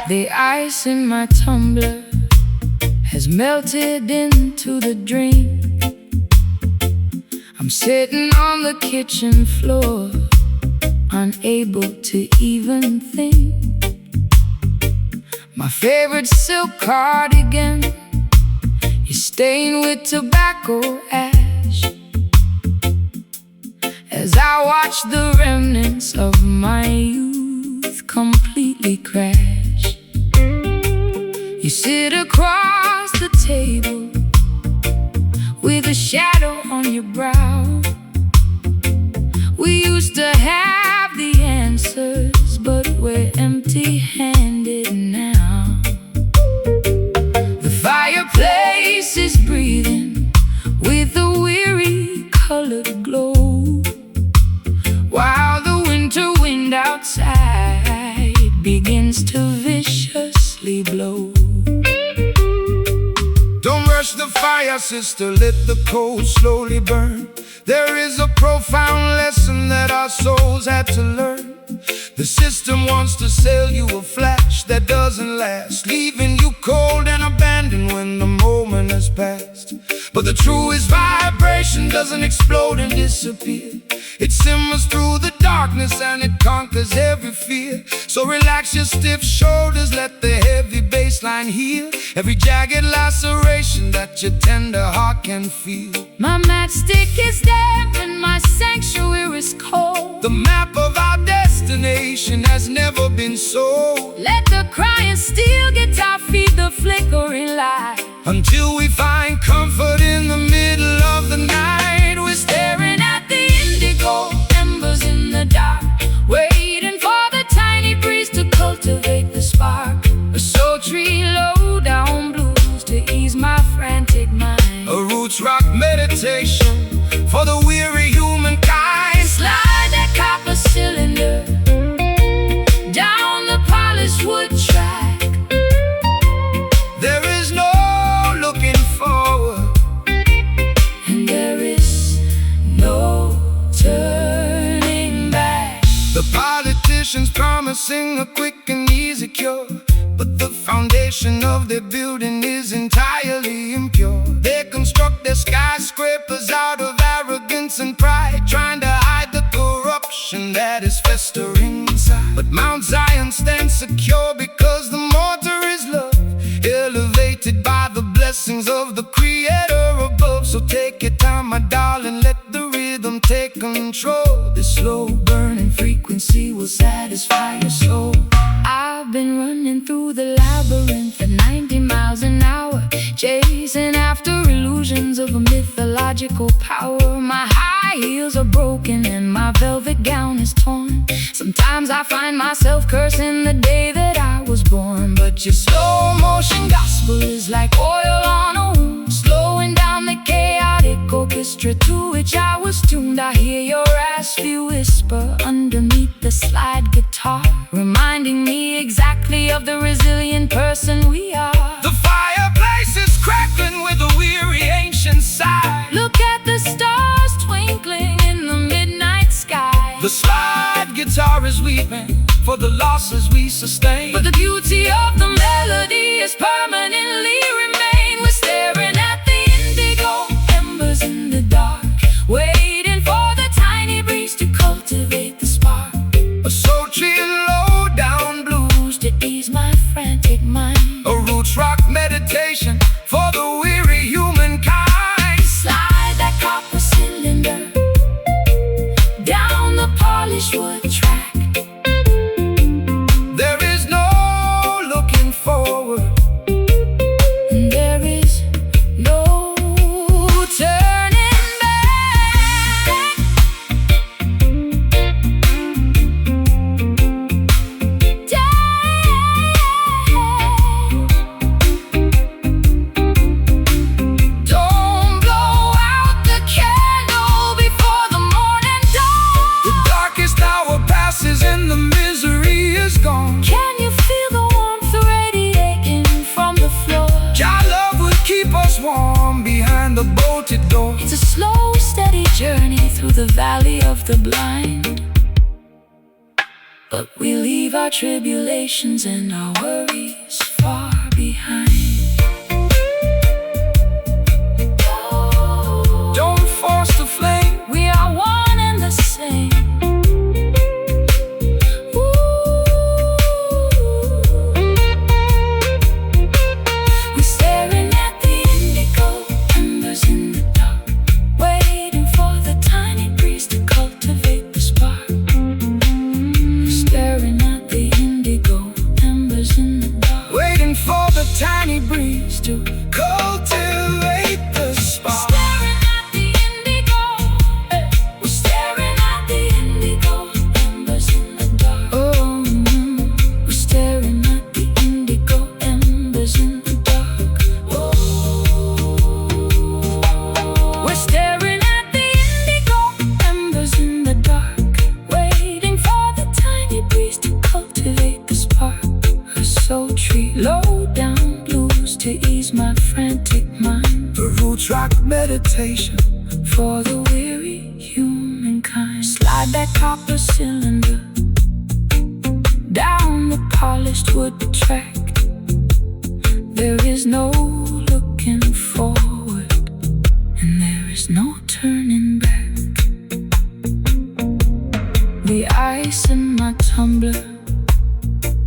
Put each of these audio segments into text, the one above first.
The ice in my tumbler has melted into the drink. I'm sitting on the kitchen floor, unable to even think. My favorite silk cardigan is stained with tobacco ash, as I watch the remnants of my youth completely crash. You sit across the table with a shadow on your brow. We used to have the answers, but we're empty-handed now. The fireplace is breathing with a weary colored glow, while the winter wind outside begins to viciously blow. Don't rush the fire, sister, let the coals slowly burn. There is a profound lesson that our souls had to learn. The system wants to sell you a flash that doesn't last, leaving you cold and abandoned when the moment has passed. But the truest vibration doesn't explode and disappear. It simmers through the darkness and it conquers every fear. So relax your stiff shoulders, let the heavy bassline heal every jagged laceration that your tender heart can feel. My matchstick is damp and my sanctuary is cold. The map of our destination has never been sold. Let the crying steel guitar feed the flickering light, until we find comfort in the middle of the night. We're staring at the indigo embers in the dark, waiting for the tiny breeze to cultivate the spark. A sultry low-down blues to ease my frantic mind. A roots rock meditation for the weary humankind. Slide that copper cylinder down the polished wood track. There is no looking forward, and there is no turning back. The politicians promising a quick and easy cure, but the foundation of their building is entirely impure. They construct their skyscrapers out of arrogance and pride, trying to hide the corruption that is festering inside. But Mount Zion stands secure because the mortar is love, elevated by the blessings of the Creator above. So take your time, my darling, let the rhythm take control. This slow burning frequency will satisfy your soul. I've been running through the labyrinth at 90 miles an hour, chasing after illusions of a mythological power. My high heels are broken and my velvet gown is torn. Sometimes I find myself cursing the day that I was born. But your slow motion gospel is like oil on a wound, slowing down the chaotic orchestra to which I was tuned. I hear your raspy whisper underneath the slide guitar, reminding me exactly of the resilient person we are. The fireplace is crackling with a weary ancient sigh. Look at the stars twinkling in the midnight sky. The slide guitar is weeping for the losses we sustain, but the beauty of the melody is permanently remain. We're staring at the indigo embers in the dark, waiting for the tiny breeze to cultivate the spark. A sultry low-down blues to ease my frantic mind. A roots rock meditation for the weary humankind. Slide that copper cylinder down the polished wood track. There is no looking forward, and there is no turning back. Don't blow out the candle before the morning dawn. The darkest hour passes and the misery is gone. Can you feel the warmth radiating from the floor? Your love will keep us warm behind the bolted door. It's a slow, steady journey through the valley of the blind. but we leave our tribulations and our worries far behind. Don't force the flame, We are one and the same. We're staring at the indigo embers in the dark, waiting for the tiny breeze to cultivate the spark. We're staring at the indigo embers in the dark, waiting for the tiny breeze to cultivate the spark. staring at the indigo. We're staring at the indigo embers in the dark. We're staring at the indigo embers in the dark. We're staring at the indigo embers in the dark, waiting for the tiny breeze to cultivate the spark. A sultry, low-down blues to ease my frantic mind, The roots rock meditation. for the weary humankind. Slide that copper cylinder down the polished wood track. There is no looking forward, and there is no turning back. The ice in my tumbler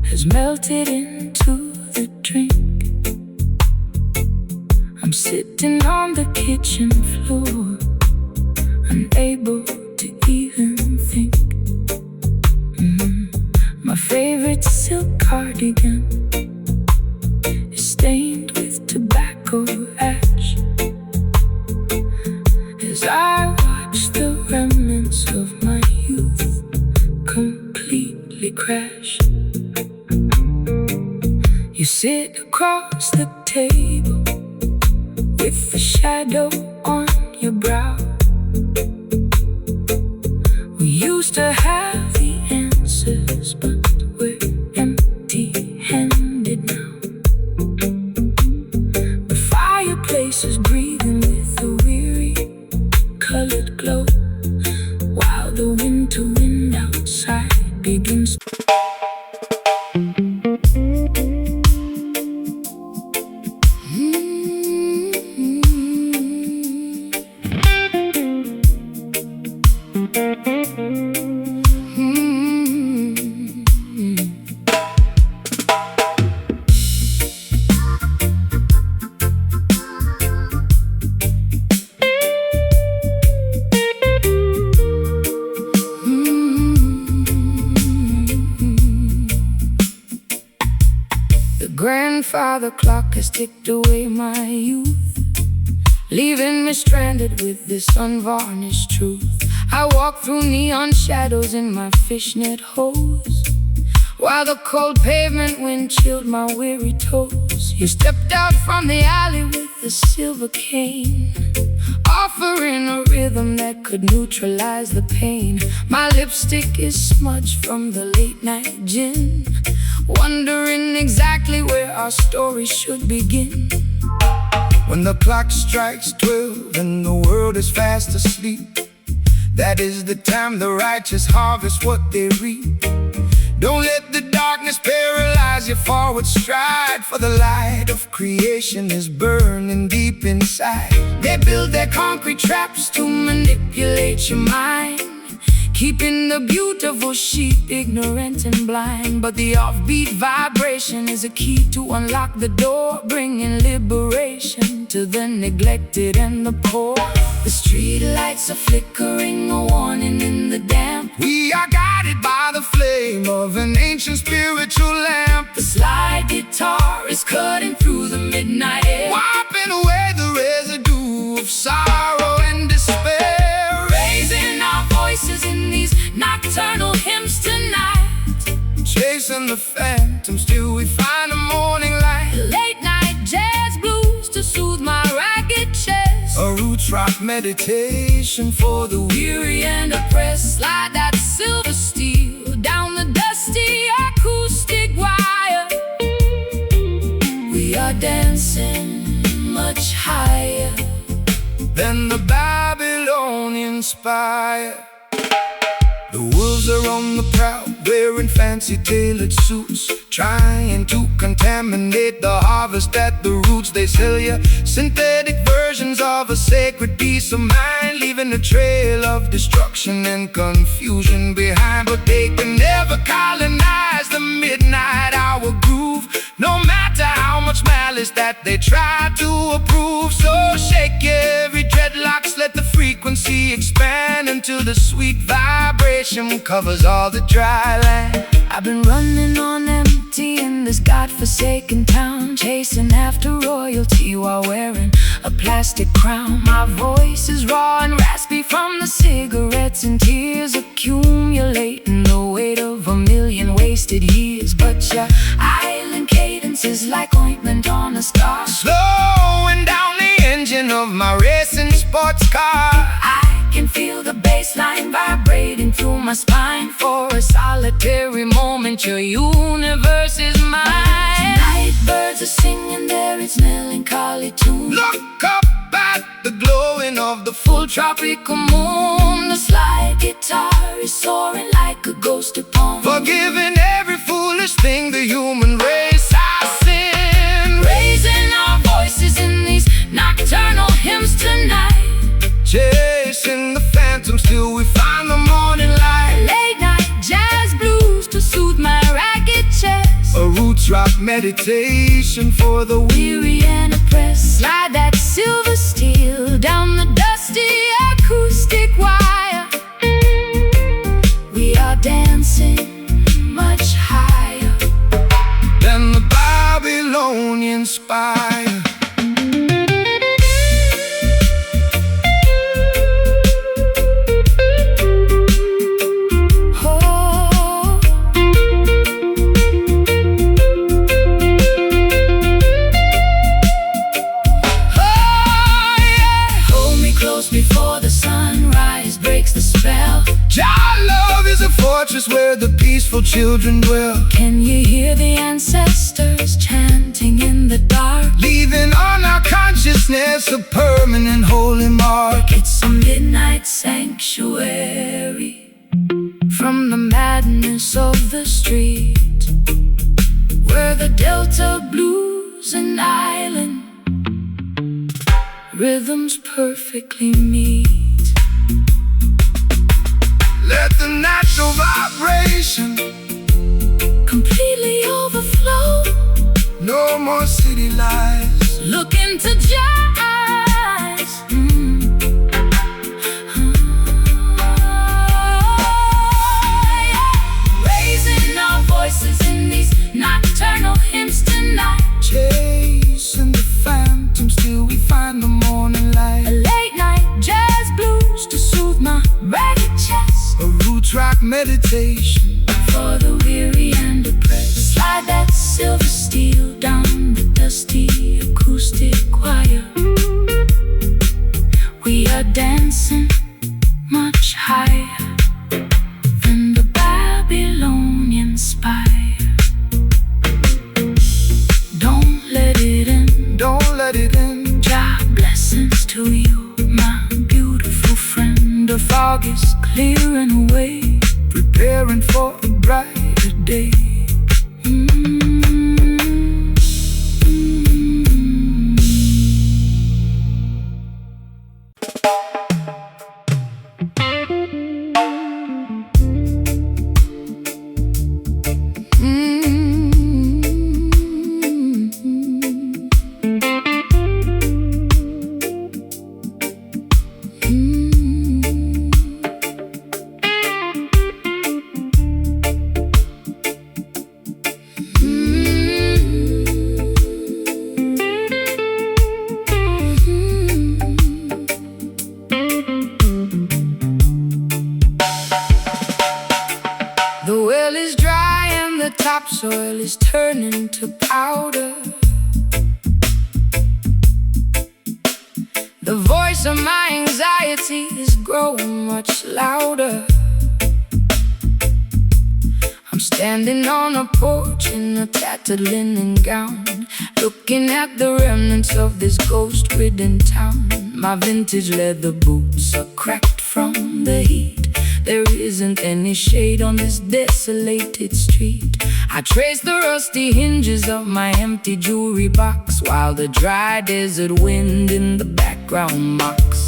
has melted into the drink. I'm sitting on the kitchen floor, unable to even think. My favorite silk cardigan is stained with tobacco ash as I watch the remnants of my youth completely crash. You sit across the table with the shadow on your brow. We used to have the answers, but we're empty-handed now. The fireplace is breathing with a weary colored glow, while the winter wind outside begins. The grandfather clock has ticked away my youth, leaving me stranded with this unvarnished truth. I walk through neon shadows in my fishnet hose, while the cold pavement wind chilled my weary toes. You stepped out from the alley with a silver cane, offering a rhythm that could neutralize the pain. My lipstick is smudged from the late night gin, wondering exactly where our story should begin. When the clock strikes 12 and the world is fast asleep, that is the time the righteous harvest what they reap. Don't let the darkness paralyze your forward stride, for the light of creation is burning deep inside. They build their concrete traps to manipulate your mind, keeping the beautiful sheep ignorant and blind. But the offbeat vibration is a key to unlock the door, bringing liberation to the neglected and the poor. The street lights are flickering, a warning in the damp. We are guided by the flame of an ancient spiritual lamp. The slide guitar is cutting through the midnight air, Wiping away the residue of sorrow and despair. raising our voices in these nocturnal hymns tonight. Chasing the phantoms till we find a morning light. Late night jazz blues to soothe my ragged chest, A roots rock meditation for the weary and oppressed. Slide that silver steel down the dusty acoustic wire. We are dancing much higher than the Babylonian spire. The wolves are on the prowl, wearing fancy tailored suits, trying to contaminate the harvest at the roots. They sell you synthetic versions of a sacred peace of mind, leaving a trail of destruction and confusion behind. But they can never colonize the midnight hour groove, no matter how much malice that they try to approve. So shake every dreadlocks, let the frequency expand until the sweet vibration covers all the dry land. I've been running on empty in this godforsaken town, chasing after royalty while wearing a plastic crown. My voice is raw and raspy from the cigarettes and tears, accumulating the weight of 1,000,000 wasted years. But your island cadence is like ointment on a scar, slowing down the engine of my racing sports car. I can feel the bass line vibrating through my spine. For a solitary moment, your universe is mine. Tonight birds are singing their its melancholy tune. Look up at the glowing of the Full tropical moon, the slide guitar is soaring like a ghost upon, forgiving every foolish thing the human race has sinned. Raising our voices in these nocturnal hymns tonight, chasing the phantoms till we find the morning light. Late night jazz blues to soothe my ragged chest, a roots rock meditation for the weary and oppressed. Slide that silver steel down the dusty acoustic wire. We are dancing much higher than the Babylonian spire. Before the sunrise breaks the spell, our love is a fortress where the peaceful children dwell. Can you hear the ancestors chanting in the dark, leaving on our consciousness a permanent holy mark? It's a midnight sanctuary from the madness of the street, where the Delta blues and island rhythms perfectly meet. Let the natural vibration completely overflow. No more city lies. Look into your eyes. Raising our voices in these nocturnal hymns tonight, chasing the phantoms till we find the morning light. A late night jazz blues to soothe my ragged chest, a roots rock meditation for the weary and oppressed. Slide that silver steel down the dusty acoustic wire. We are dancing much higher than the Babylonian spire. Don't let it in, don't let it in. Jah blessings to you, my beautiful friend. The fog is clearing away, preparing for a brighter day. The well is dry and the topsoil is turning to powder. The voice of my anxiety is growing much louder. I'm standing on a porch in a tattered linen gown, looking at the remnants of this ghost-ridden town. My vintage leather boots are cracked from the heat. There isn't any shade on this desolated street. I trace the rusty hinges of my empty jewelry box, while the dry desert wind in the background mocks.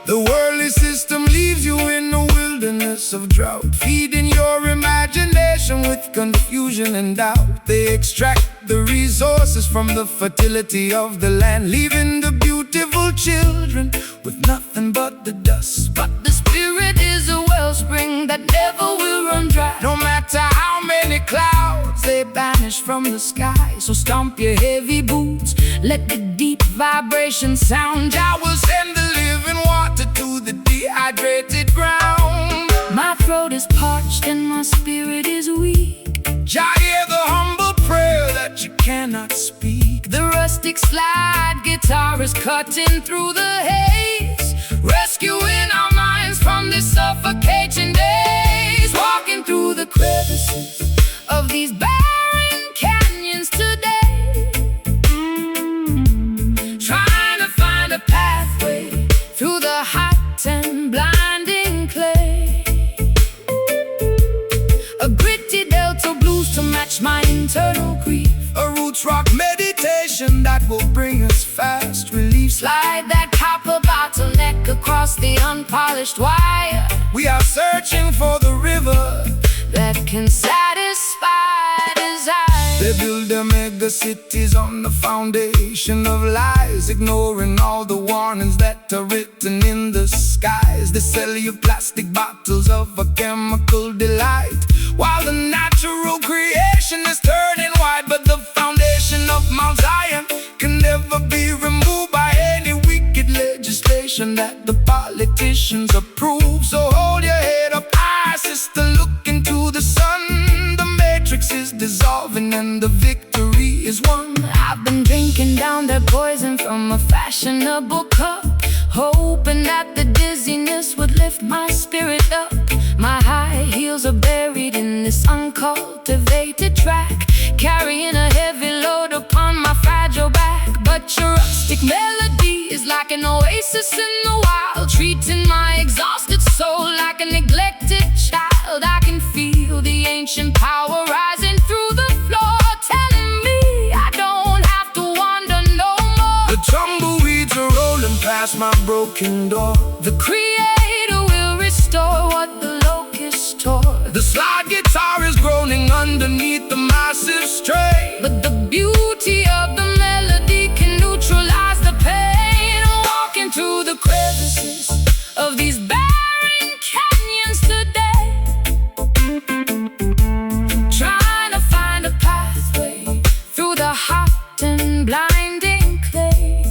The worldly system leaves you in a wilderness of drought, feeding your imagination with confusion and doubt. They extract the resources from the fertility of the land, leaving the beautiful children with nothing but the dust. But the spirit is a wellspring that never will run dry, No matter how many clouds they banish from the sky. So stomp your heavy boots, let the deep vibration sound. I will send the living water to the dehydrated ground. My throat is parched and my spirit is weak. Jah, hear the humble prayer that you cannot speak. The rustic slide guitar is cutting through the haze, rescuing our minds from this suffocating days. Walking through the crevices of these barren canyons today, trying to find a pathway through the hot and blinding clay. A gritty delta blues to match my internal grief. A roots rock meditation that will bring us fast relief. Slide that copper bottleneck across the unpolished wire. We are searching for the river that can satisfy desire. They build their mega cities on the foundation of lies, ignoring all the warnings that are written in the skies. They sell you plastic bottles of a chemical delight, while the natural creation is turning white. But the foundation of Mount Zion can never be removed by any wicked legislation that the politicians approve. So hold your head up high, sister, look into the sun. The matrix is dissolving and the victory is won. I've been drinking down their poison from a fashionable cup, hoping that the dizziness would lift my spirit up. My high heels are buried in this uncultivated track, carrying a heavy load upon my fragile back. But your rustic melody is like an oasis in the wild, treating my exhausted soul like a neglected child. I can feel the ancient power rising through the floor, telling me I don't have to wander no more. The tumbleweeds are rolling past my broken door. The Creator will restore what the locust tore. The slide guitar is groaning underneath the massive strain, but the beauty of the melody can neutralize the pain. Walking through the crevices of these barren canyons today, trying to find a pathway through the hot and blinding clay.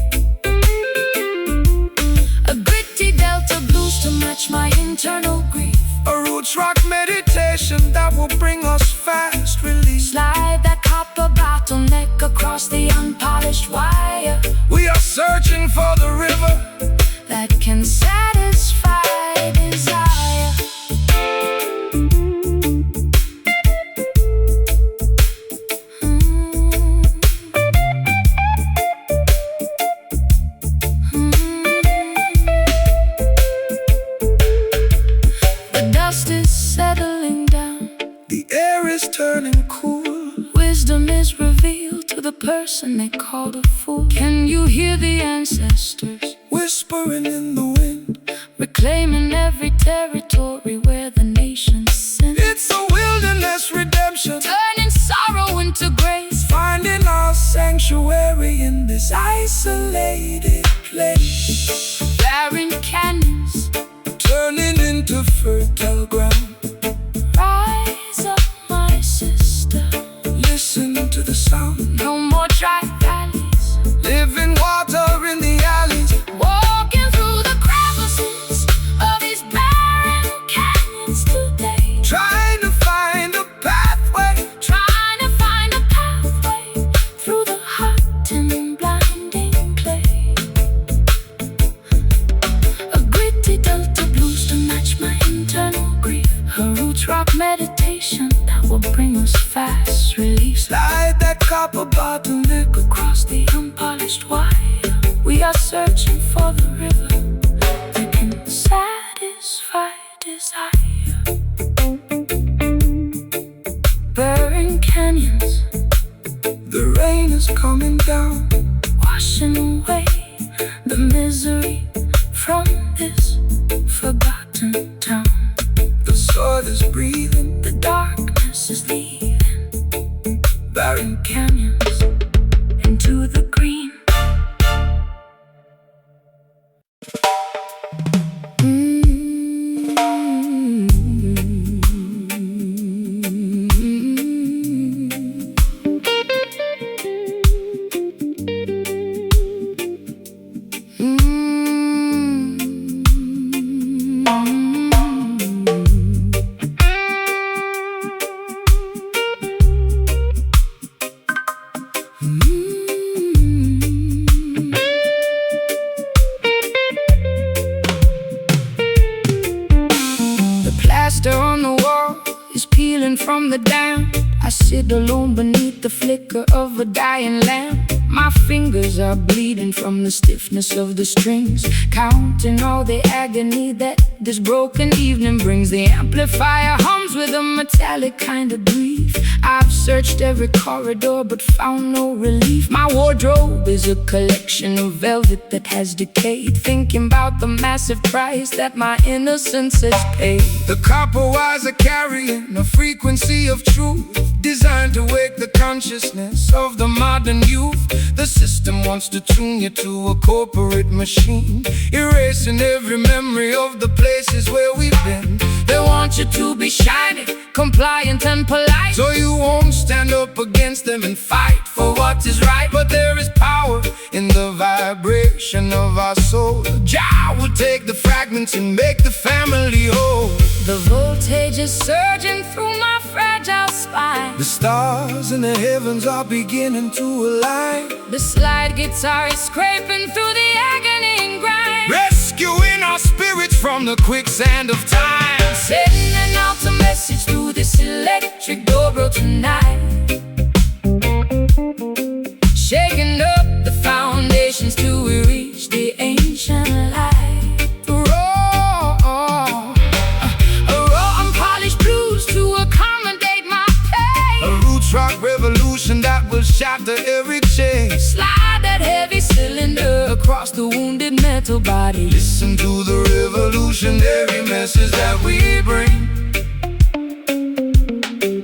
A gritty delta blues to match my internal grief. A roots rock meditation that will bring us fast release. Slide that copper bottleneck across the unpolished wire. We are searching for the river that can satisfy desire. The dust is settling down, the air is turning cool. Wisdom is revealed to the person they called a fool. Can you hear the ancestors whispering in the wind, reclaiming every territory where the nations sin? It's a wilderness redemption, turning sorrow into grace, finding our sanctuary in this isolated place. Barren canyons turning into fertile ground. Rise up, my sister, listen to the sound. No more dry valleys, living water in the alleys. Walking through the crevices of these barren canyons today, trying to find a pathway, trying to find a pathway through the hot and blinding clay. A gritty delta blues to match my internal grief. A roots rock meditation that will bring us fast relief. Slide that copper bottleneck across the unpolished wire. We are searching for the river that can satisfy desire. canyons. The rain is coming down, Washing away the misery from this forgotten town. the soil is breathing, The darkness is leaving barren canyons into the green. On the wall is peeling from the damp. I sit alone beneath the flicker of a dying lamp. My fingers are bleeding from the stiffness of the strings, counting all the agony that this broken evening brings. The amplifier hums with a metallic kind of grief. I've searched every corridor but found no relief. My wardrobe is a collection of velvet that has decayed, thinking about the massive price that my innocence has paid. The copper wires are carrying a frequency of truth, designed to wake the consciousness of the modern youth. The system wants to tune you to a corporate machine, erasing every memory of the places where we've been. They want you to be shiny, compliant and polite, so you won't stand up against them and fight for what is right. But there is power in the vibration of our soul. Jah will take the fragments and make the family whole. The voltage is surging through my fragile spine. The stars in the heavens are beginning to align. The slide guitar is scraping through the agony and grind, rescuing our spirits from the quicksand of time. Sending out a message through this electric dobro tonight, shaking up the foundations till we reach the ancient light. A raw unpolished blues to accommodate my pain. A roots rock revolution that will shatter every chain. Slide that heavy cylinder across the wounded metal body. Listen to the revolutionary message that we bring.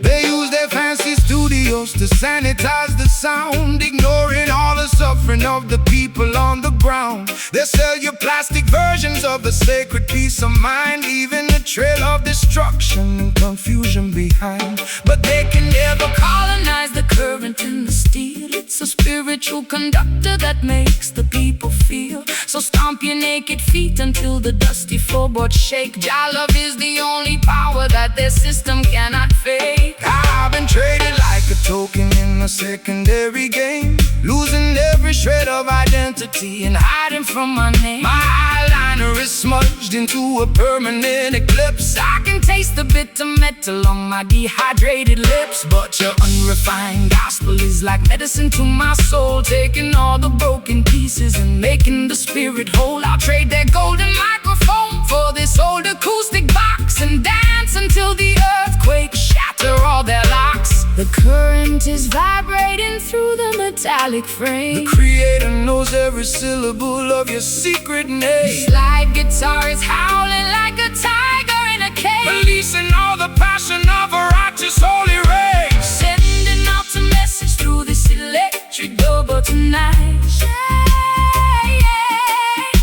They use their fancy studios to sanitize the sound, ignoring all the suffering of the people on the ground. They sell you plastic versions of the sacred peace of mind, leaving a trail of destruction and confusion behind. But they can never colonize the current in the steel. It's a spiritual conductor that makes the people feel. So stomp your naked feet until the dusty floorboards shake. Jah love is the only power that their system cannot fake. I've been traded like a token in a secondary game, losing every shred of identity and hiding from my name. My eyeliner is smudged into a permanent eclipse. I can taste the bitter metal on my dehydrated lips, but your unrefined gospel is like medicine to my soul, taking all the broken pieces and making the spirit whole. I'll trade that golden microphone for this old acoustic box and dance until the earthquake shatter all their locks. The current is vibrating through the metallic frame. The creator knows every syllable of your secret name. The slide guitar is howling like a tiger in a cage, releasing all the passion of a righteous holy race. Sending out a message through this electric double tonight,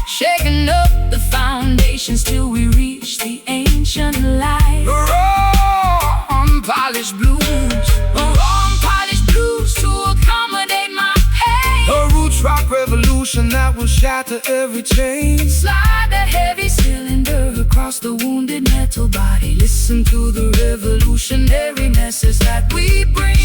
shaking up the foundations till we reach the ancient light. Raw unpolished blues, raw unpolished blues to accommodate my pain. A roots rock revolution that will shatter every chain. Slide that heavy cylinder across the wounded metal body. Listen to the revolutionary message that we bring.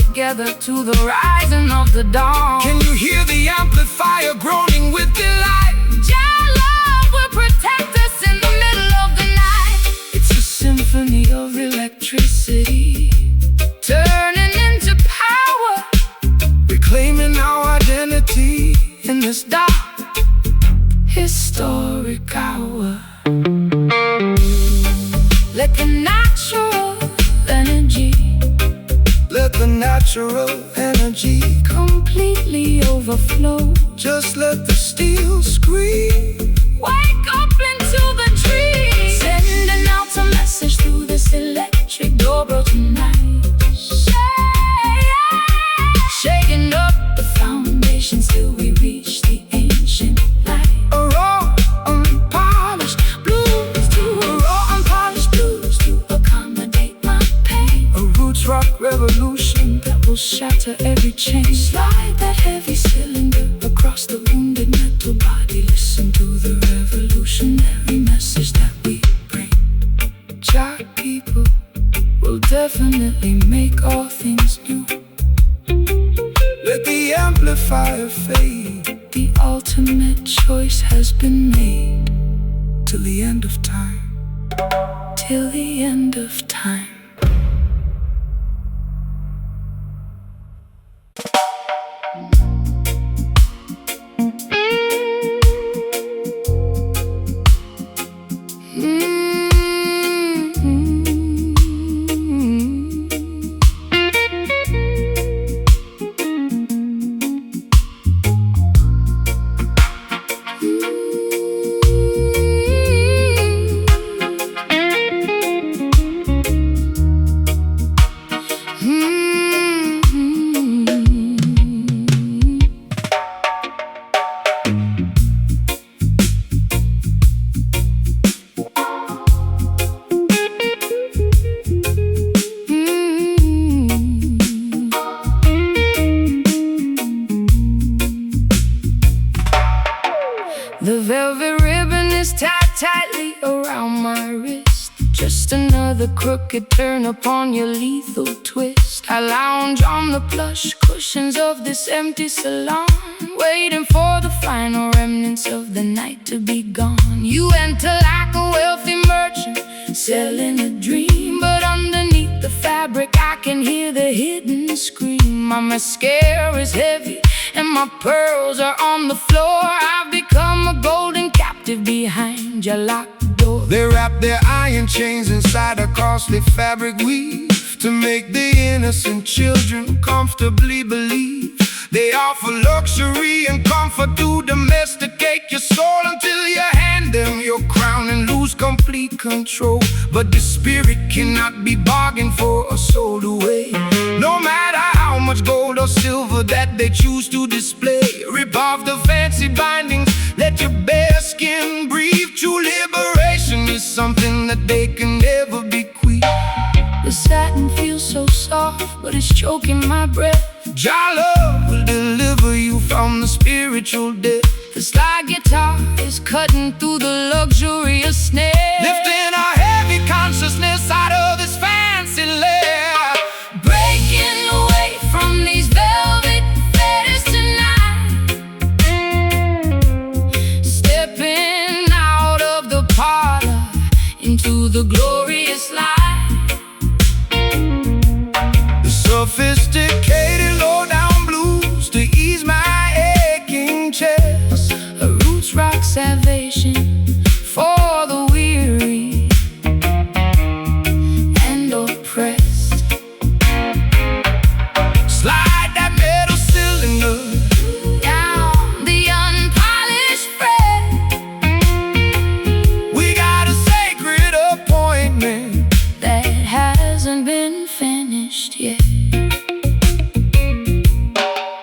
Together to the rising of the dawn. Can you hear the amplifier groaning with delight? Jah love will protect us in the middle of the night. Let the natural energy, let the natural energy completely overflow. just let the steel scream. Wake up into the tree, sending out a message through this electric doorbell tonight. Shaking up the foundations till we reach the ancient light. A raw, unpolished blues to accommodate my pain. a roots rock revolution That will shatter every chain. Slide that heavy cylinder across the wounded metal body. Listen to the revolutionary message that we bring. Jack people. Will definitely make all things new. Let the amplifier fade The ultimate choice has been made. till the end of time. Till the end of time. The velvet ribbon is tied tightly around my wrist. Just another crooked turn upon your lethal twist. I lounge on the plush cushions of this empty salon, waiting for the final remnants of the night to be gone. You enter like a wealthy merchant, selling a dream, but underneath the fabric I can hear the hidden scream. My mascara is heavy and my pearls are on the floor. I've become a golden captive behind your locked door. They wrap their iron chains inside a costly fabric weave to make the innocent children comfortably believe. They offer luxury and comfort to domesticate your soul until you hand them your crown and lose complete control. But the spirit cannot be bargained for or sold away. No matter how much gold or silver that they choose to display, rip off the fancy bindings, let your bare skin breathe. True liberation is something that they can never bequeath. The satin feels so soft, but it's choking my breath. Jah love will deliver you from the spiritual death. The slide guitar is cutting through the luxurious snare, Lifting a heavy consciousness out of this fancy lair. breaking away from these velvet fetters tonight. Stepping out of the parlor into the glorious light. The sophisticated low-down blues to ease my aching chest. A roots rock salvation for the weary and oppressed. Slide that metal cylinder Down the unpolished fret. We got a sacred appointment That hasn't been finished yet.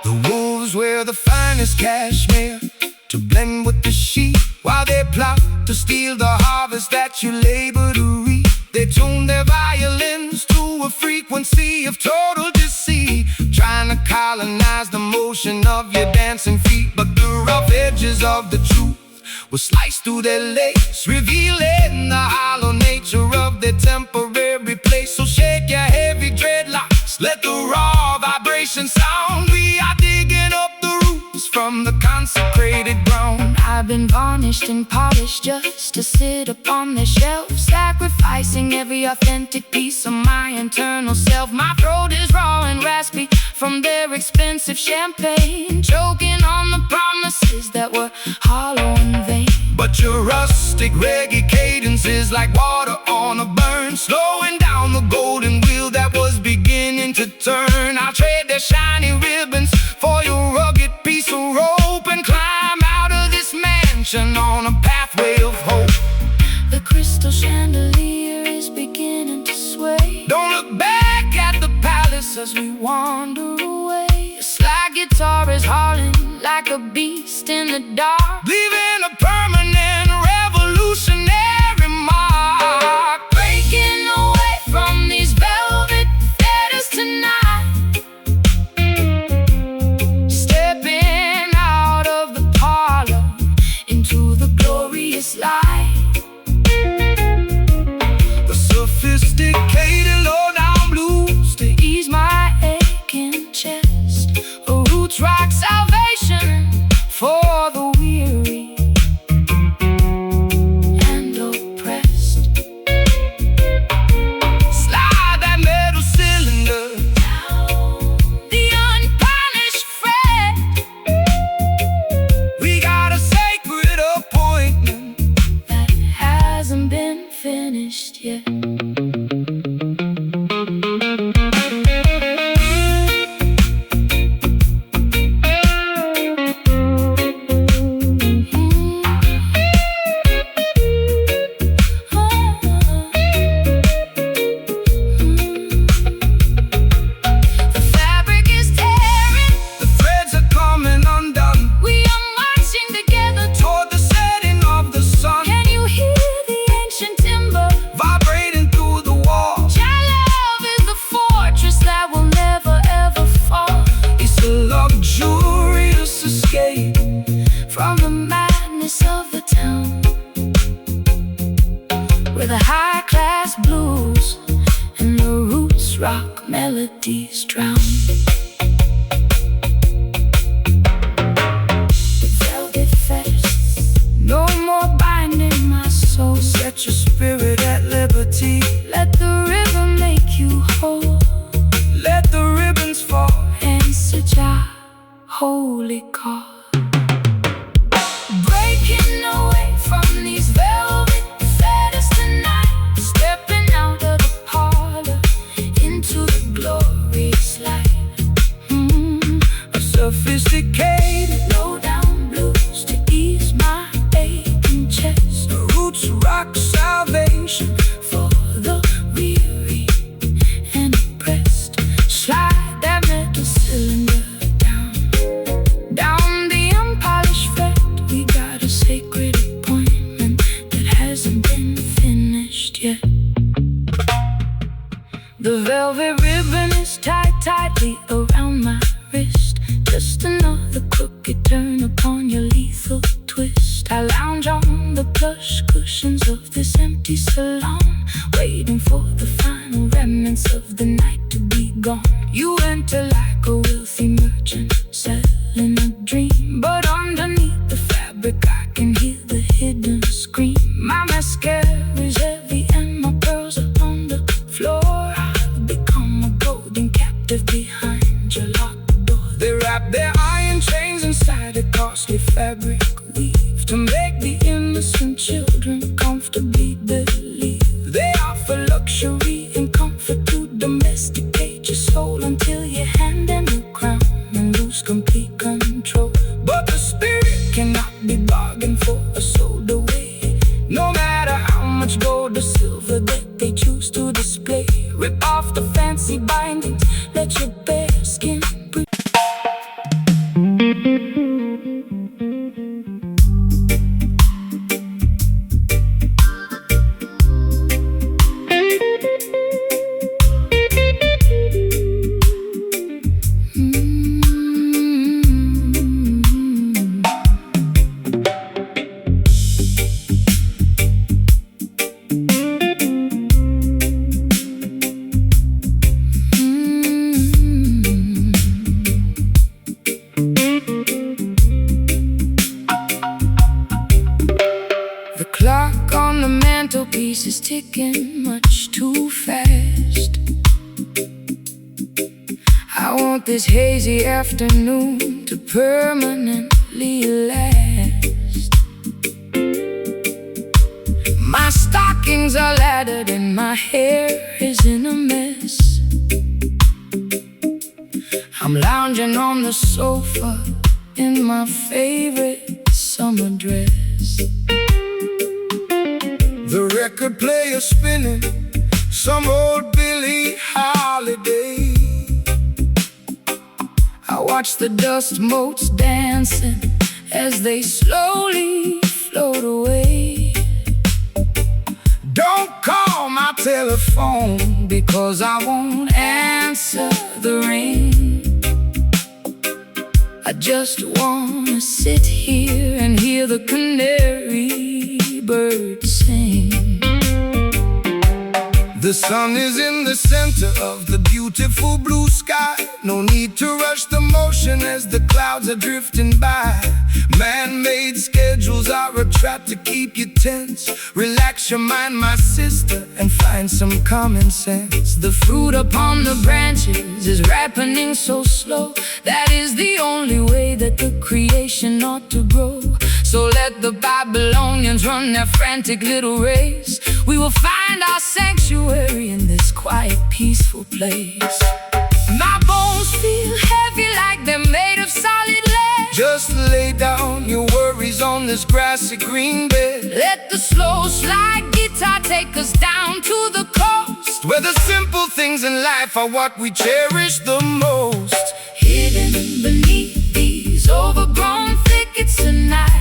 The wolves wear the finest cashmere to blend with the sheep, while they plot to steal the harvest that you labor to reap. They tune their violins to a frequency of total deceit, trying to colonize the motion of your dancing feet. But the rough edges of the truth will slice through their lace, revealing the hollow nature of their temporary place. So shake your heavy dreadlocks, let the raw vibration sound. We are digging up the roots from the consecrated ground. I've been varnished and polished just to sit upon their shelf, sacrificing every authentic piece of my internal self. My throat is raw and raspy from their expensive champagne, choking on the promises that were hollow and vain. But your rustic reggae cadence is like water on a burn as we wander away. A slide guitar is hauling like a beast in the dark, leaving a permanent revolutionary mark. Breaking away from these velvet fetters tonight, stepping out of the parlor into the glorious light. The sophisticated low-down blues to ease my aching chest, a roots rock salvation for the weary and oppressed. Slide that metal cylinder Down the unpunished fret. We got a sacred appointment that hasn't been finished yet. From the madness of the town, where the high-class blues and the roots rock melodies drown. Velvet fetters, no more binding my soul. Set your spirit at liberty. Let the river make you whole. Let the ribbons fall. Answer Jah, holy call. Breaking away from these velvet fetters tonight, stepping out of the parlor into the glorious light. A sophisticated low-down blues to ease my aching chest, a roots rock salvation for the weary and oppressed. Slide that metal cylinder down the unpolished fret. We got a sacred appointment that hasn't been finished yet. The velvet ribbon is tied tightly around my wrist, just another crooked turn upon your lethal twist. I lounge on the plush cushions of this empty salon, waiting for the final remnants of the night to be gone. You enter like a wealthy merchant selling a dream, but underneath the fabric I can hear the hidden scream. My mascara is heavy and my pearls are on the floor. I've become a golden captive behind your locked door. They wrap their iron chains inside a costly fabric weave to make the innocent children comfortably believe. They offer luxury and comfort to domesticate your soul until you hand them a crown and lose complete control. But the spirit cannot be bargained for or sold away, no matter how much gold or silver that they choose to display. Rip off the fancy bindings, let your bare skin breathe. Mantelpiece is ticking much too fast. I want this hazy afternoon to permanently last. My stockings are laddered and my hair is in a mess. I'm lounging on the sofa in my favorite summer dress. The record player spinning some old Billie Holiday. Watch the dust motes dancing as they slowly float away. Don't call my telephone because I won't answer the ring. I just wanna sit here and hear the canary birds sing. The sun is in the center of the beautiful blue sky. No need to rush the motion as the clouds are drifting by. Man-made schedules are a trap to keep you tense. Relax your mind, my sister, and find some common sense. The fruit upon the branches is ripening so slow. That is the only way that the creation ought to grow. So let the Babylonians run their frantic little race. We will find our sanctuary in this quiet, peaceful place. My bones feel heavy like they're made of solid lead. Just lay down your worries on this grassy green bed. Let the slow slide guitar take us down to the coast, where the simple things in life are what we cherish the most. Hidden beneath these overgrown thickets tonight.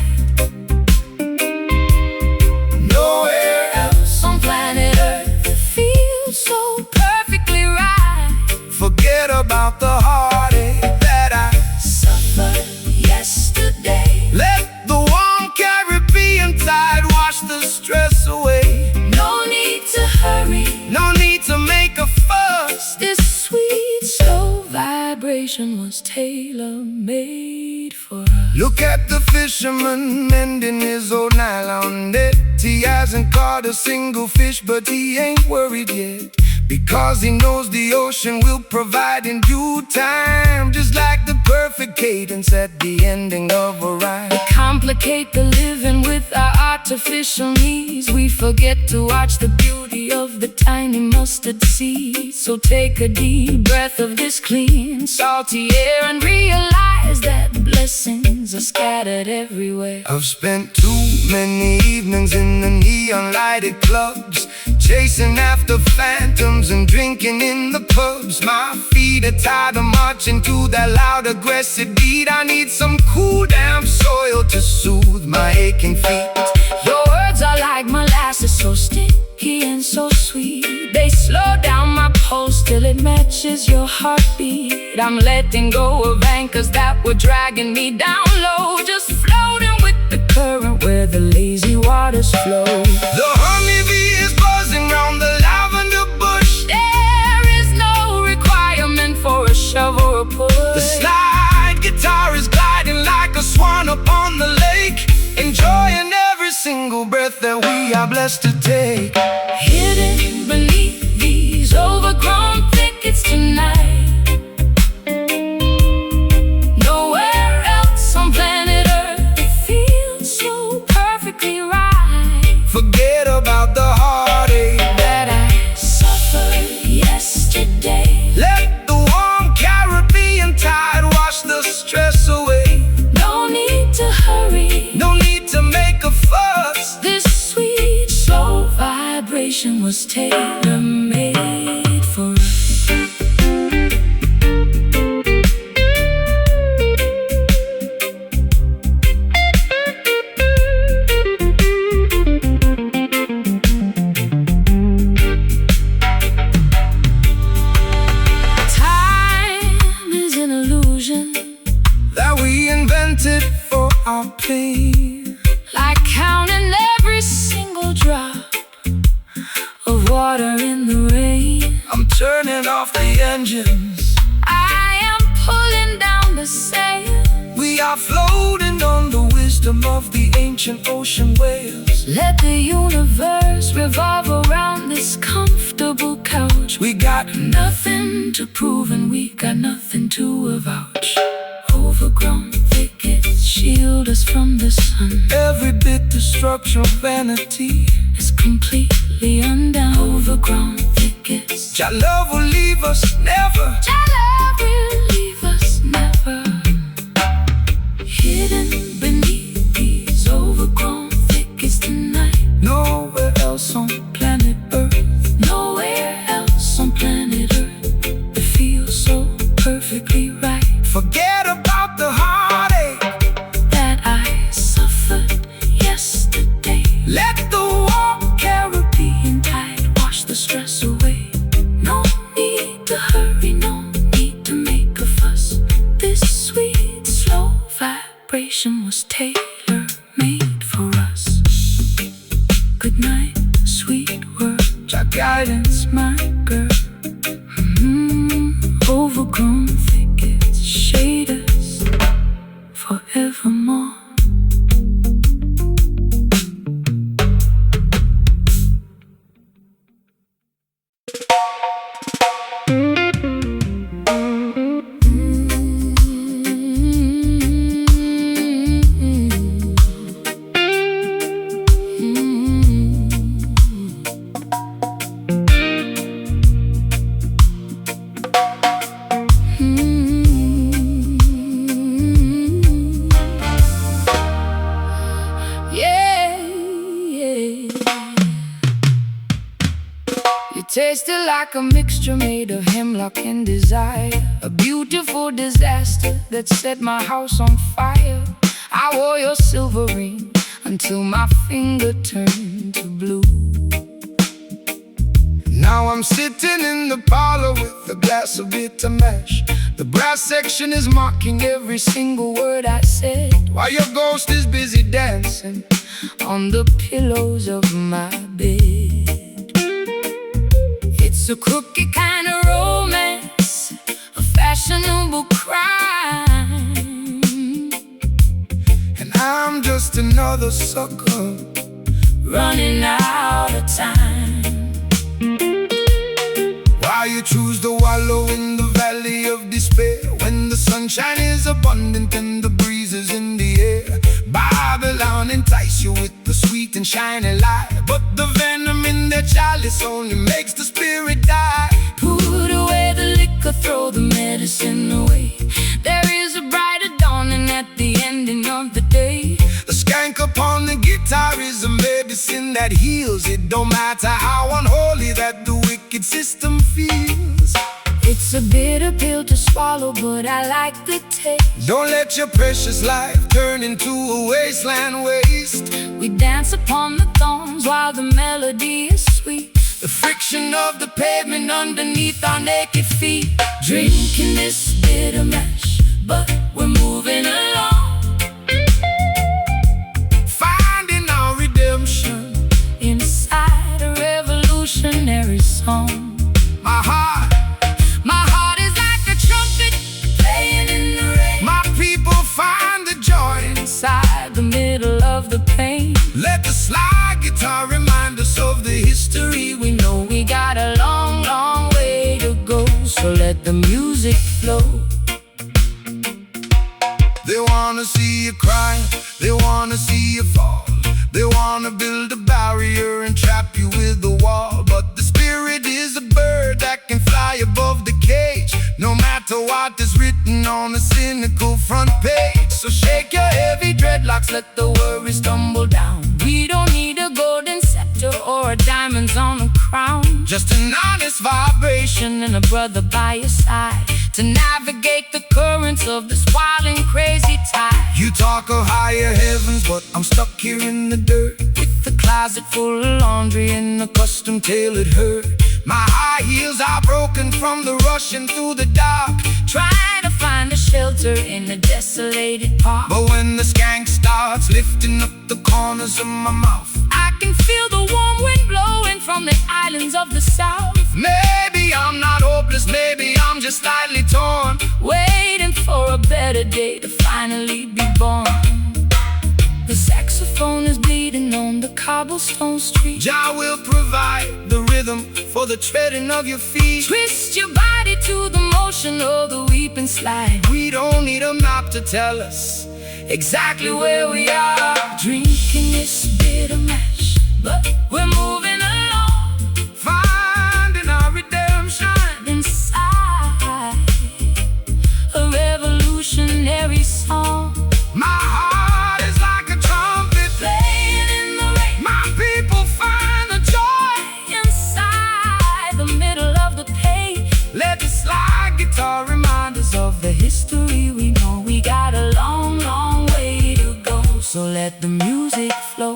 Nowhere else on planet Earth it feels so perfectly right. Forget about the heartache that I suffered yesterday. Let the warm Caribbean tide wash the stress away. No need to hurry, no need to make a fuss. This sweet, slow vibration was tailor-made for us. Look at the fisherman mending his old nylon net. He hasn't caught a single fish, but he ain't worried yet, because he knows the ocean will provide in due time. Just like the perfect cadence at the ending of a rhyme. We complicate the living with our artificial needs. We forget to watch the beauty of the tiny mustard seed. So take a deep breath of this clean, salty air and realize that blessings are scattered everywhere. I've spent too many evenings in the neon lighted clubs, chasing after phantoms and drinking in the pubs. My feet are tired of marching to that loud aggressive beat. I need some cool damp soil to soothe my aching feet. Your words are like molasses, so sticky and so sweet. They slow down my pulse till it matches your heartbeat. I'm letting go of anchors that were dragging me down low, just floating with the current where the lazy waters flow. The honeybee is buzzing round the lavender bush. There is no requirement for a shove or a push. The slide guitar is gliding like a swan upon the lake, enjoying every single breath that we are blessed to take. Hidden beneath these overgrown thickets tonight. Nowhere else on planet Earth it feels so perfectly right. Forget about the heartache that I suffered yesterday. Let the warm Caribbean tide wash the stress away. No need to hurry, no need to make a fuss. This sweet, slow vibration was tailor-made for us. Time is an illusion that we invented for our pain, like counting every single drop of water in the rain. I'm turning off the engines, I am pulling down the sail. We are floating on the wisdom of the ancient ocean waves. Let the universe revolve around this comfortable couch. We got nothing to prove and we got nothing to avouch. Overgrown thickets shield us from the sun. Every bit the structure of vanity is completely undone. Overgrown thickets, Jah love will leave us never. Jah love will leave us never. Hidden beneath these overgrown thickets tonight. Nowhere else on planet Earth, nowhere else on planet Earth it feels so perfectly right. Forget the stress away. No need to hurry, no need to make a fuss. This sweet, slow vibration was tailor-made for us. Good night, sweet words, our guidance, my girl. Overgrown thickets shade us forevermore. Tasted like a mixture made of hemlock and desire, a beautiful disaster that set my house on fire. I wore your silver ring until my finger turned to blue. Now I'm sitting in the parlor with a glass of bitter mash. The brass section is mocking every single word I said, while your ghost is busy dancing on the pillows of my bed. It's a crooked kind of romance, a fashionable crime, and I'm just another sucker running out of time. Why you choose to wallow in the valley of despair, when the sunshine is abundant and the breeze is in the air? Babylon entice you with the sweet and shiny light, but the venom in their chalice only makes the spirit die. Put away the liquor, throw the medicine away. There is a brighter dawning at the ending of the day. The skank upon the guitar is a medicine that heals. It don't matter how unholy that the wicked system feels. It's a bitter pill to swallow, but I like the taste. Don't let your precious life turn into a wasteland waste. We dance upon the thorns while the melody is sweet. The friction of the pavement underneath our naked feet. Drinking this bitter mash, but we're moving along, finding our redemption inside a revolutionary song. My heart is like a trumpet playing in the rain. My people find the joy inside the middle of the pain. Let the slide guitar remind us of the history we know. We got a long, long way to go, so let the music flow. They wanna see you cry, they wanna see you fall. They wanna build a barrier and trap you with a wall. But the spirit is a bird that can fly above the cage, no matter what is written on a cynical front page. So shake your heavy dreadlocks, let the worries tumble down. We don't need a golden scepter or a diamonds on a crown, just an honest vibration and a brother by your side to navigate the currents of this wild and crazy tide. You talk of higher heavens, but I'm stuck here in the dirt, with the closet full of laundry and a custom tailored hurt. My high heels are broken from the rushing through the dark, trying to find a shelter in a desolated park. But when the skank starts lifting up the corners of my mouth, I can feel the warm wind blowing from the islands of the south. Maybe I'm not hopeless, maybe I'm just slightly torn, waiting for a better day to finally be born. The saxophone is bleeding on the cobblestone street. Jah will provide the rhythm for the treading of your feet. Twist your body to the motion of the weeping slide. We don't need a map to tell us exactly where we are. Drinking this bitter mash, but we're moving along, finding our redemption inside a revolutionary song. My heart is like a trumpet playing in the rain. My people find the joy inside the middle of the pain. Let the slide guitar remind us of the history we know. We got a long, long way to go, so let the music flow.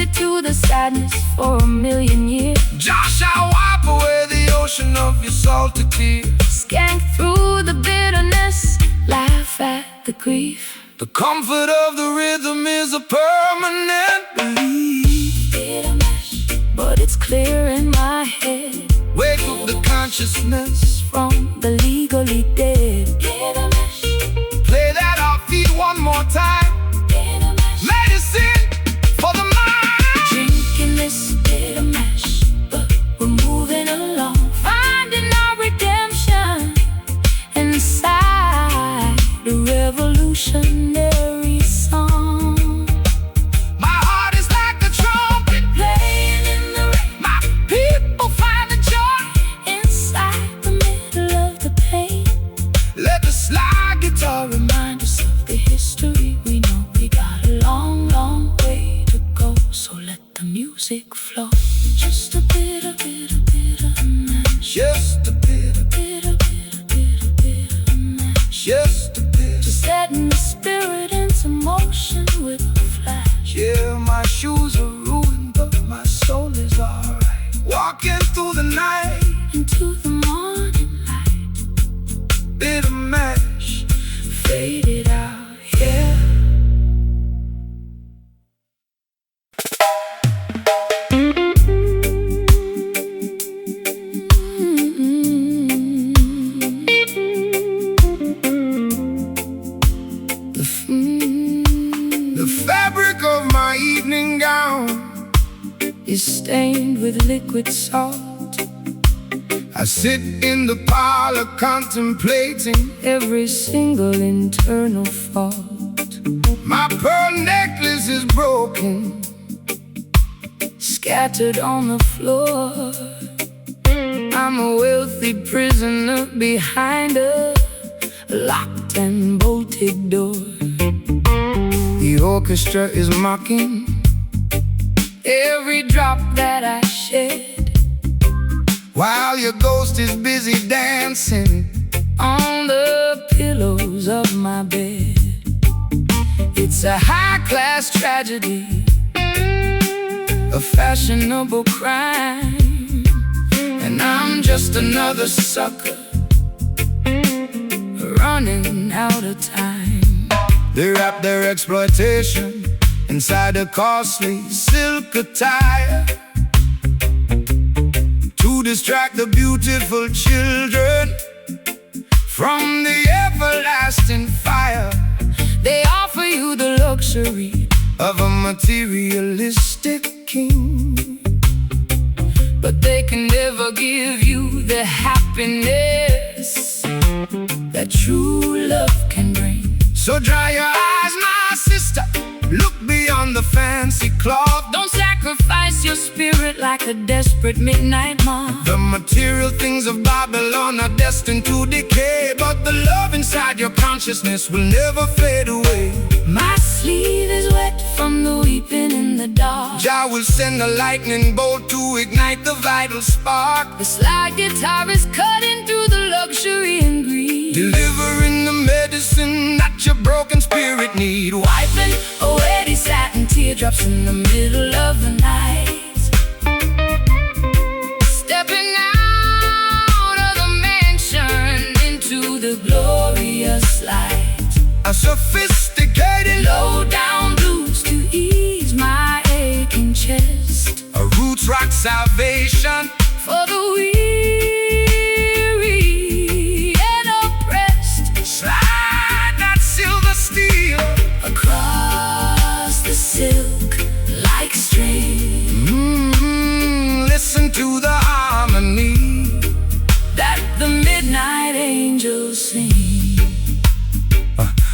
it to the sadness for a million years. Josh, I'll wipe away the ocean of your salty tears. Skank through the bitterness, laugh at the grief. The comfort of the rhythm is a permanent belief. Bitter mesh, but it's clear in my head. Wake up the consciousness From the legally dead. Bitter mesh, play that offbeat one more time. bitter mesh. Medicine for the mind. Drinking this bitter mesh, but we're moving along, finding our redemption inside the revolutionary song. My heart is like a trumpet Playing in the rain, my people find the joy. inside the middle of the pain. Let the slide guitar Remind us of the history we know. We got a long, long way to go, so let the music flow. Just a bitter, bitter, bitter mesh. just a bit, Bitter, bitter, bitter, bitter mesh. just a bit. Setting the spirit into motion with a flash. Yeah, my shoes are ruined, but my soul is alright. Walking through the night, Into the morning light, bitter mesh. faded out, yeah. The fabric of my evening gown Is stained with liquid salt. I sit in the parlor contemplating Every single internal fault. my pearl necklace is broken. Scattered on the floor. I'm a wealthy prisoner behind a locked and bolted door. The orchestra is mocking Every drop that I shed while your ghost is busy dancing. on the pillows of my bed. It's a high-class tragedy, a fashionable crime, and I'm just another sucker running out of time. They wrap their exploitation inside a costly silk attire to distract the beautiful children from the everlasting fire They offer you the luxury, of a materialistic king. but they can never give you the happiness that true love can bring. So dry your eyes, my sister, look beyond the fancy cloth. Don't sacrifice your spirit like a desperate midnight moth. The material things of Babylon are destined to decay, but the love inside your consciousness will never fade away. My sleeve is wet from the weeping in the dark. Jah will send a lightning bolt to ignite the vital spark, The slide guitar is cutting through the luxury and greed, delivering the medicine that your broken spirit need. wiping away these satin teardrops in the middle of the night. Stepping out of the mansion into the glorious light. A sophisticated Low down blues to ease my aching chest. a roots rock salvation. For the weary and oppressed, Slide that silver steel. across the silk like string, Listen to the harmony that the midnight angels sing.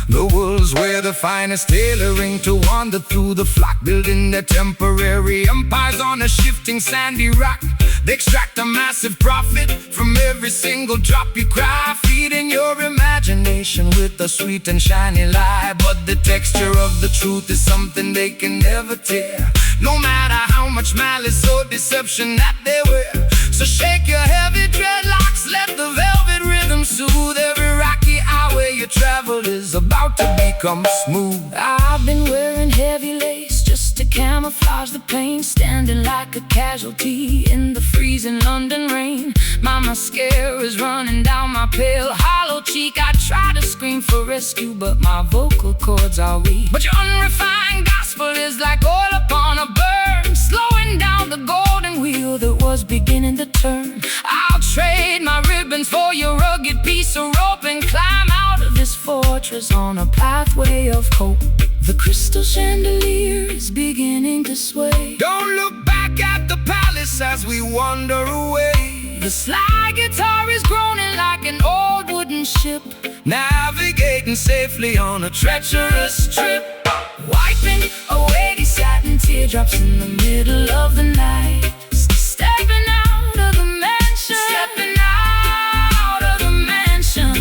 The world's where the finest tailoring to wander through the flock, building their temporary empires on a shifting sandy rock. They extract a massive profit from every single drop you cry, feeding your imagination with a sweet and shiny lie. But the texture of the truth is something they can never tear, no matter how much malice or deception that they wear. So shake your heavy dreadlocks, let the velvet rhythm soothe every rocky highway you travel is about to become smooth. I've been wearing heavy lace just to camouflage camouflage the pain, standing like a casualty in the freezing London rain. My mascara's running down my pale, hollow cheek. I try to scream for rescue, but my vocal cords are weak. But your unrefined gospel is like oil upon a burn, slowing down the golden wheel that was beginning to turn. I'll trade my ribbons for your rugged piece of rope and climb out of this fortress on a pathway of hope. The crystal chandelier is beginning to sway. Don't look back at the palace as we wander away. The slide guitar is groaning like an old wooden ship, navigating safely on a treacherous trip, wiping away these satin teardrops in the middle of the night. Stepping out of the mansion, stepping out of the mansion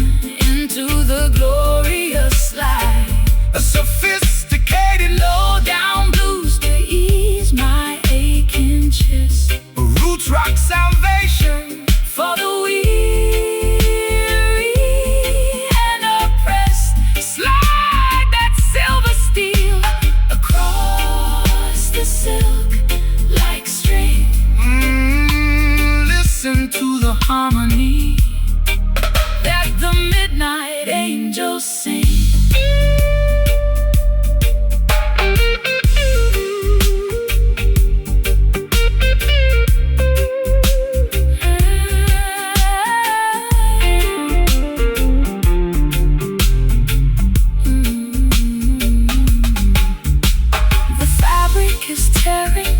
into the glorious light. A sophisticated low-down blues to ease my aching chest, a roots rock salvation for the weary and oppressed. Slide that silver steel across the silk like string. Listen to the Harmony that the midnight angels sing.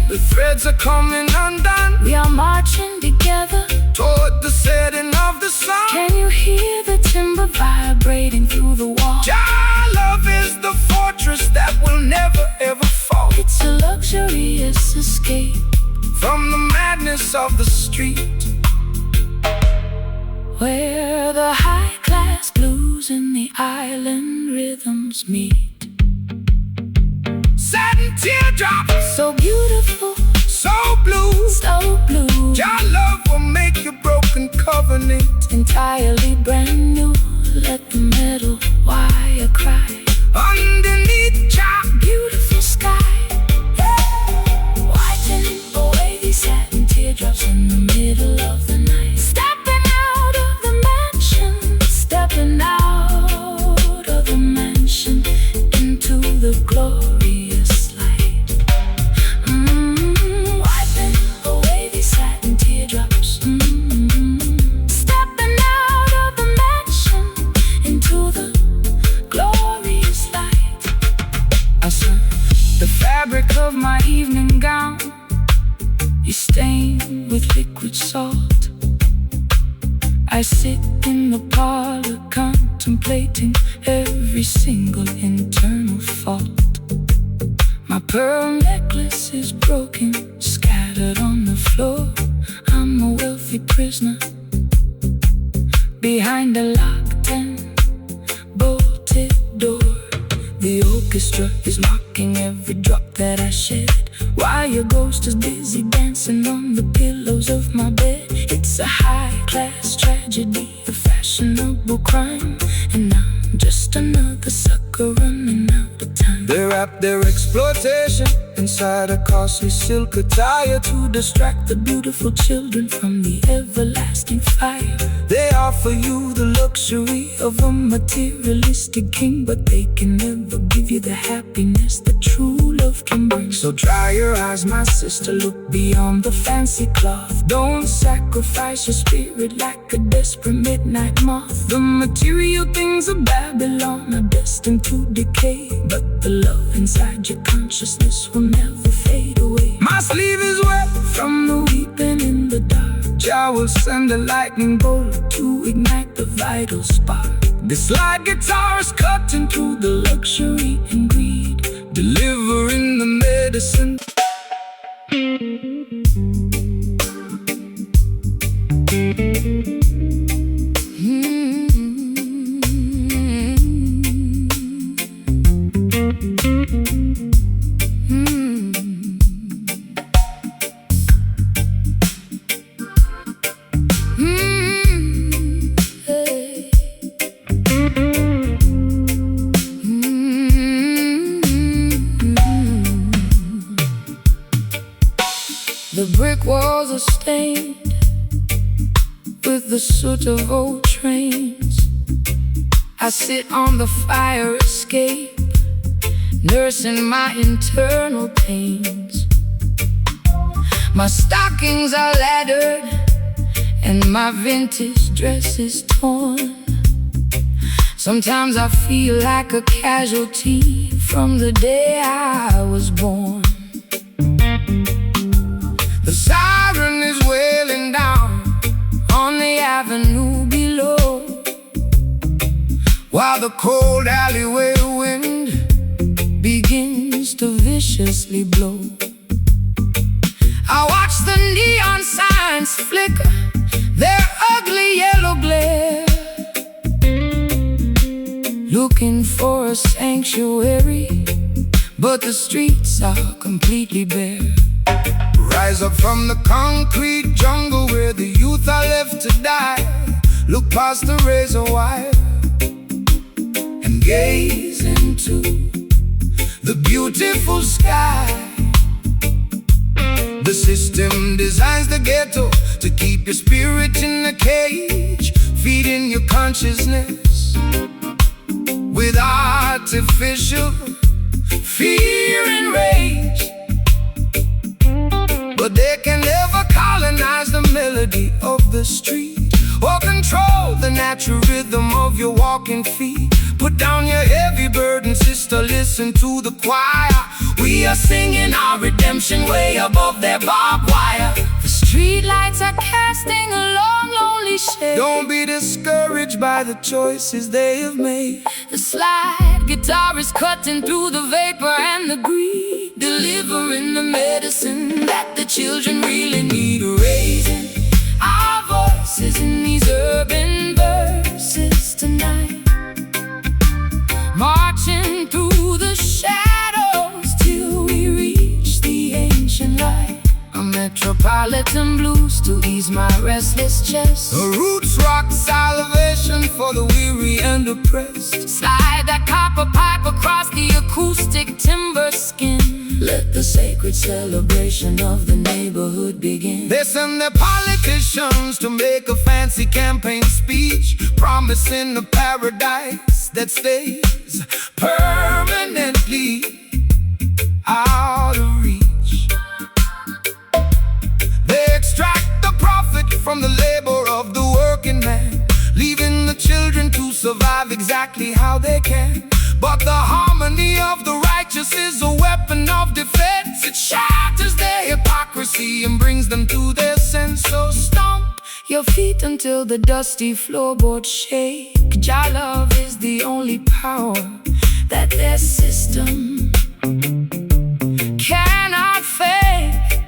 The threads are coming undone. We are marching together toward the setting of the sun. Can you hear the timber vibrating through the wall? Jah love is the fortress that will never ever fall. It's a luxurious escape from the madness of the street, where the high-class blues and the island rhythms meet. Satin teardrops, so beautiful, so blue, so blue. Jah love will make your broken covenant entirely brand new. Let the metal wire cry underneath Jah beautiful sky, wiping away these satin teardrops in the middle of the night. Stepping out of the mansion, stepping out of the mansion into the glorious light. Wiping away these satin teardrops. Stepping out of the mansion into the glorious light. I saw the fabric of my evening gown is stained with liquid salt. I sit in the parlor contemplating every single internal fault. My pearl necklace is broken, scattered on the floor. I'm a wealthy prisoner behind a locked and bolted door. The orchestra is mocking every drop that I shed, while your ghost is busy dancing on the pillows of my bed. It's a high-class tragedy, a fashionable crime, and I'm just another sucker running out of time. They wrap their exploitation inside a costly silk attire to distract the beautiful children from the everlasting fire. They offer you the luxury of a materialistic king, but they can never give you the happiness that true love can bring. So dry your eyes, my sister, look beyond the fancy cloth. Don't sacrifice your spirit like a desperate midnight moth. The material things of Babylon are destined to decay, but the love inside your consciousness will never fade away. My sleeve is wet from the weeping in the dark. Jah will send a lightning bolt to ignite the vital spark. This slide guitar is cutting through the luxury and greed, delivering the medicine. The brick walls are stained with the soot of old trains. I sit on the fire escape, nursing my internal pains. My stockings are laddered and my vintage dress is torn. Sometimes I feel like a casualty from the day I was born. The siren is wailing down on the avenue below, while the cold alleyway wind begins to viciously blow. I watch the neon signs flicker their ugly yellow glare, looking for a sanctuary, but the streets are completely bare. Rise up from the concrete jungle where the youth are left to die. Look past the razor wire and gaze into the beautiful sky. The system designs the ghetto to keep your spirit in a cage, feeding your consciousness with artificial fear and rage. But they can never colonize the melody of the street or control the natural rhythm of your walking feet. Put down your heavy burden, sister, listen to the choir. We are singing our redemption way above their barbed wire. The street lights are casting a long, lonely shade. Don't be discouraged by the choices they have made. The slide guitar is cutting through the vapor and the greed, delivering the medicine that the children really need. Raising our voices in these urban verses tonight, marching through the shadows till we reach the ancient light. A metropolitan blues to ease my restless chest. A roots rock salvation for the weary and oppressed. Slide that copper pipe across the acoustic timber skin. Let the sacred celebration of the neighborhood begin. They send their politicians to make a fancy campaign speech, promising a paradise that stays permanently out of reach. They extract the profit from the labor of the working man, leaving the children to survive exactly how they can. But the harmony of the righteous is a weapon of defense. It shatters their hypocrisy and brings them to their sense. So stomp your feet until the dusty floorboards shake. Jah love is the only power that their system cannot fake.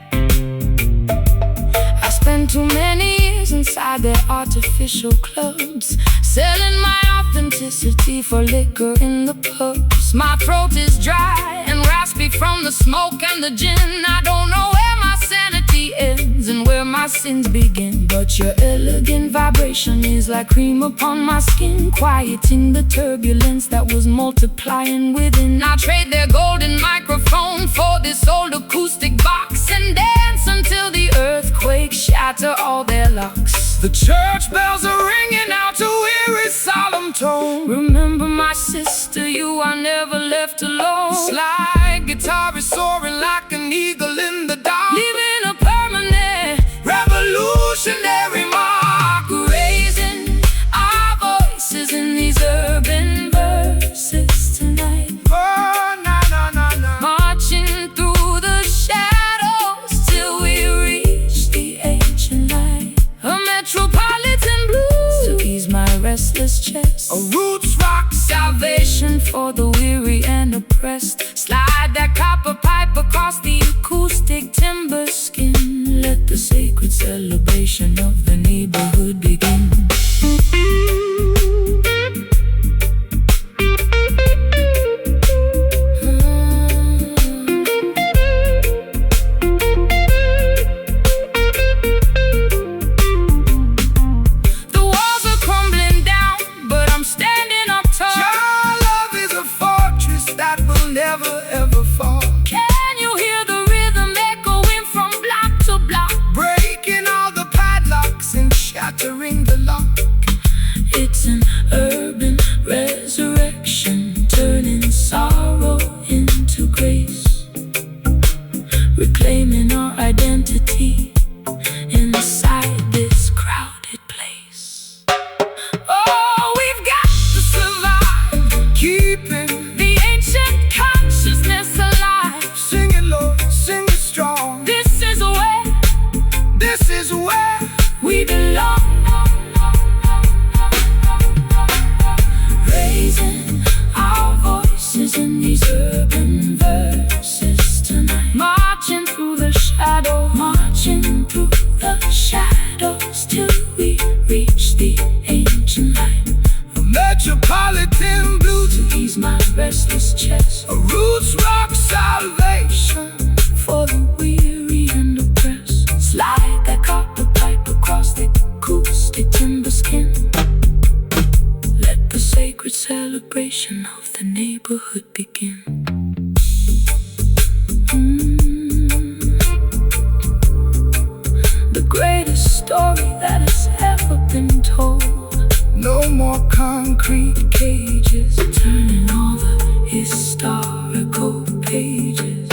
I spent too many years inside their artificial clubs, selling my authenticity for liquor in the pubs. My throat is dry and raspy from the smoke and the gin. I don't know where my sanity ends and where my sins begin, but your elegant vibration is like cream upon my skin, quieting the turbulence that was multiplying within. I trade their golden microphone for this old acoustic box and dance until the earthquake shatter all their locks. The church bells are ringing out to weary solemn tone. Remember my sister, you are never left alone. Slide guitar is soaring like an eagle in the dark, leaving a permanent revolutionary mark. Raising our voices in these urban verses tonight. Oh, na na na na. Marching through the shadows till we reach the ancient light. A metropolitan blues to ease my restless chest. A roots rock salvation for the weary and oppressed. Slide that copper pipe across the acoustic timber skin. Let the sacred celebration of the neighborhood begin. Never ever fall. Can you hear the rhythm echoing from block to find our identity inside this crowded place. Oh, we've got to survive, keeping the ancient consciousness alive. Sing it, Lord, sing it strong. This is where we belong. Raising our voices in these urban verses tonight. Marching through the shadows till we reach the ancient light. A metropolitan blues To ease my restless chest, a roots rock salvation. for the weary and oppressed. Slide that copper pipe across the acoustic timber skin. Let the sacred celebration of the neighborhood begin. The greatest story that has ever been told. No more concrete Cages turning all the historical pages.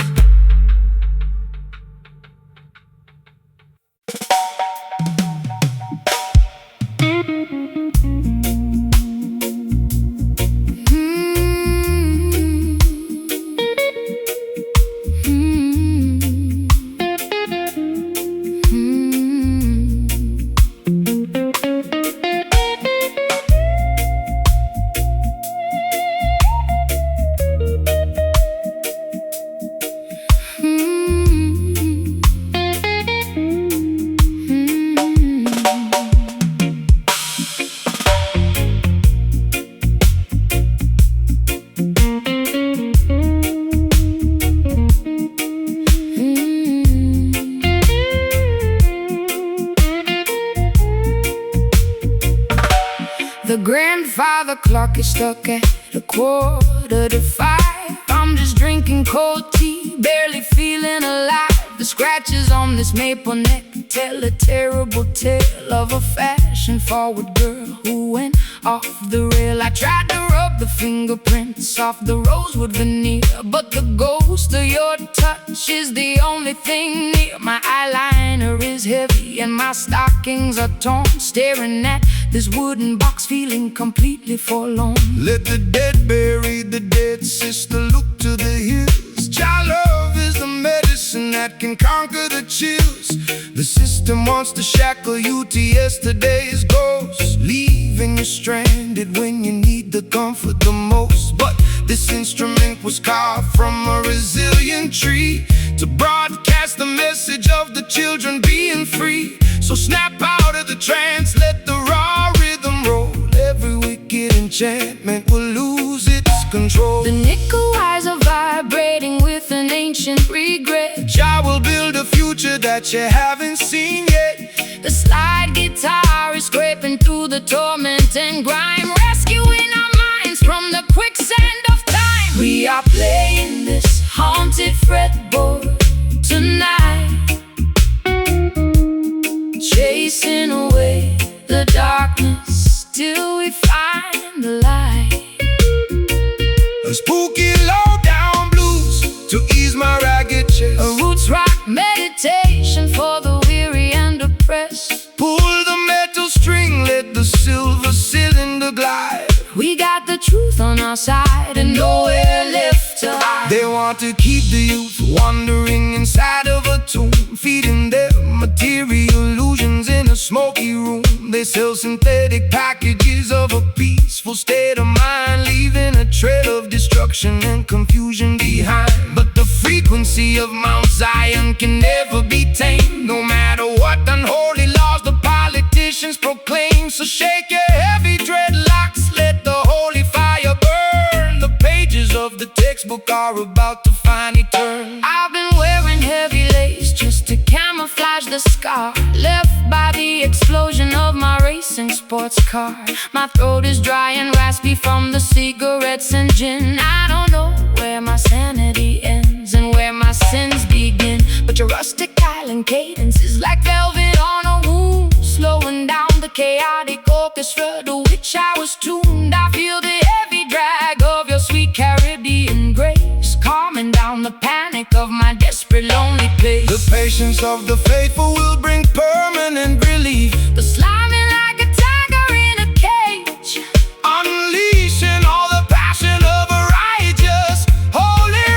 The grandfather clock is stuck at 5:15. I'm just drinking cold tea, barely feeling alive. The scratches on this maple neck tell a terrible tale of a fashion-forward girl who went off the rail. I tried to rub the fingerprints off the rosewood veneer, but the ghost of your touch is the only thing near. My eyeliner is heavy and my stockings are torn, staring at this wooden box, feeling completely forlorn. Let the dead bury the dead, sister, look to the hills. Child love is the medicine that can conquer the chills. The system wants to shackle you to yesterday's ghosts, leaving you stranded when you need the comfort the most. But this instrument was carved from a resilient tree to broadcast the message of the children being free. So snap out of the trance, let the raw rhythm roll. Every wicked enchantment will lose its control. The nickel wires are vibrating with an ancient regret. Jah will build a future that you haven't seen yet. The slide guitar is scraping through the torment and grime, rescuing our minds from the quicksand of time. We are playing this haunted fretboard tonight, chasing away the darkness till we find the light. A spooky low-down blues to ease my ragged chest. A roots rock meditation for the weary and oppressed. Pull the metal string, let the silver cylinder glide. We got the truth on our side and nowhere left to hide. They want to keep the youth wandering inside of a tomb, feeding their material illusions in a smoky room. They sell synthetic packages of a peaceful state of mind, leaving a trail of destruction and confusion behind. But the frequency of Mount Zion can never be tamed, no matter what unholy laws the politicians proclaim. So shake your heavy dreadlocks, let the holy fire burn. The pages of the textbook are about to finally turn. I've been wearing heavy lace just to camouflage the scar left by the explosion of my racing sports car. My throat is dry and raspy from the cigarettes and gin. I don't know where my sanity ends and where my sins begin, but your rustic island cadence is like velvet on a wound, slowing down the chaotic orchestra to which I was tuned. I feel the heavy drag of your sweet Caribbean grace, calming down the panic of my desperate lonely place. The patience of the faithful will bring permanent relief. The slamming like a tiger in a cage, Unleashing all the passion of a righteous, holy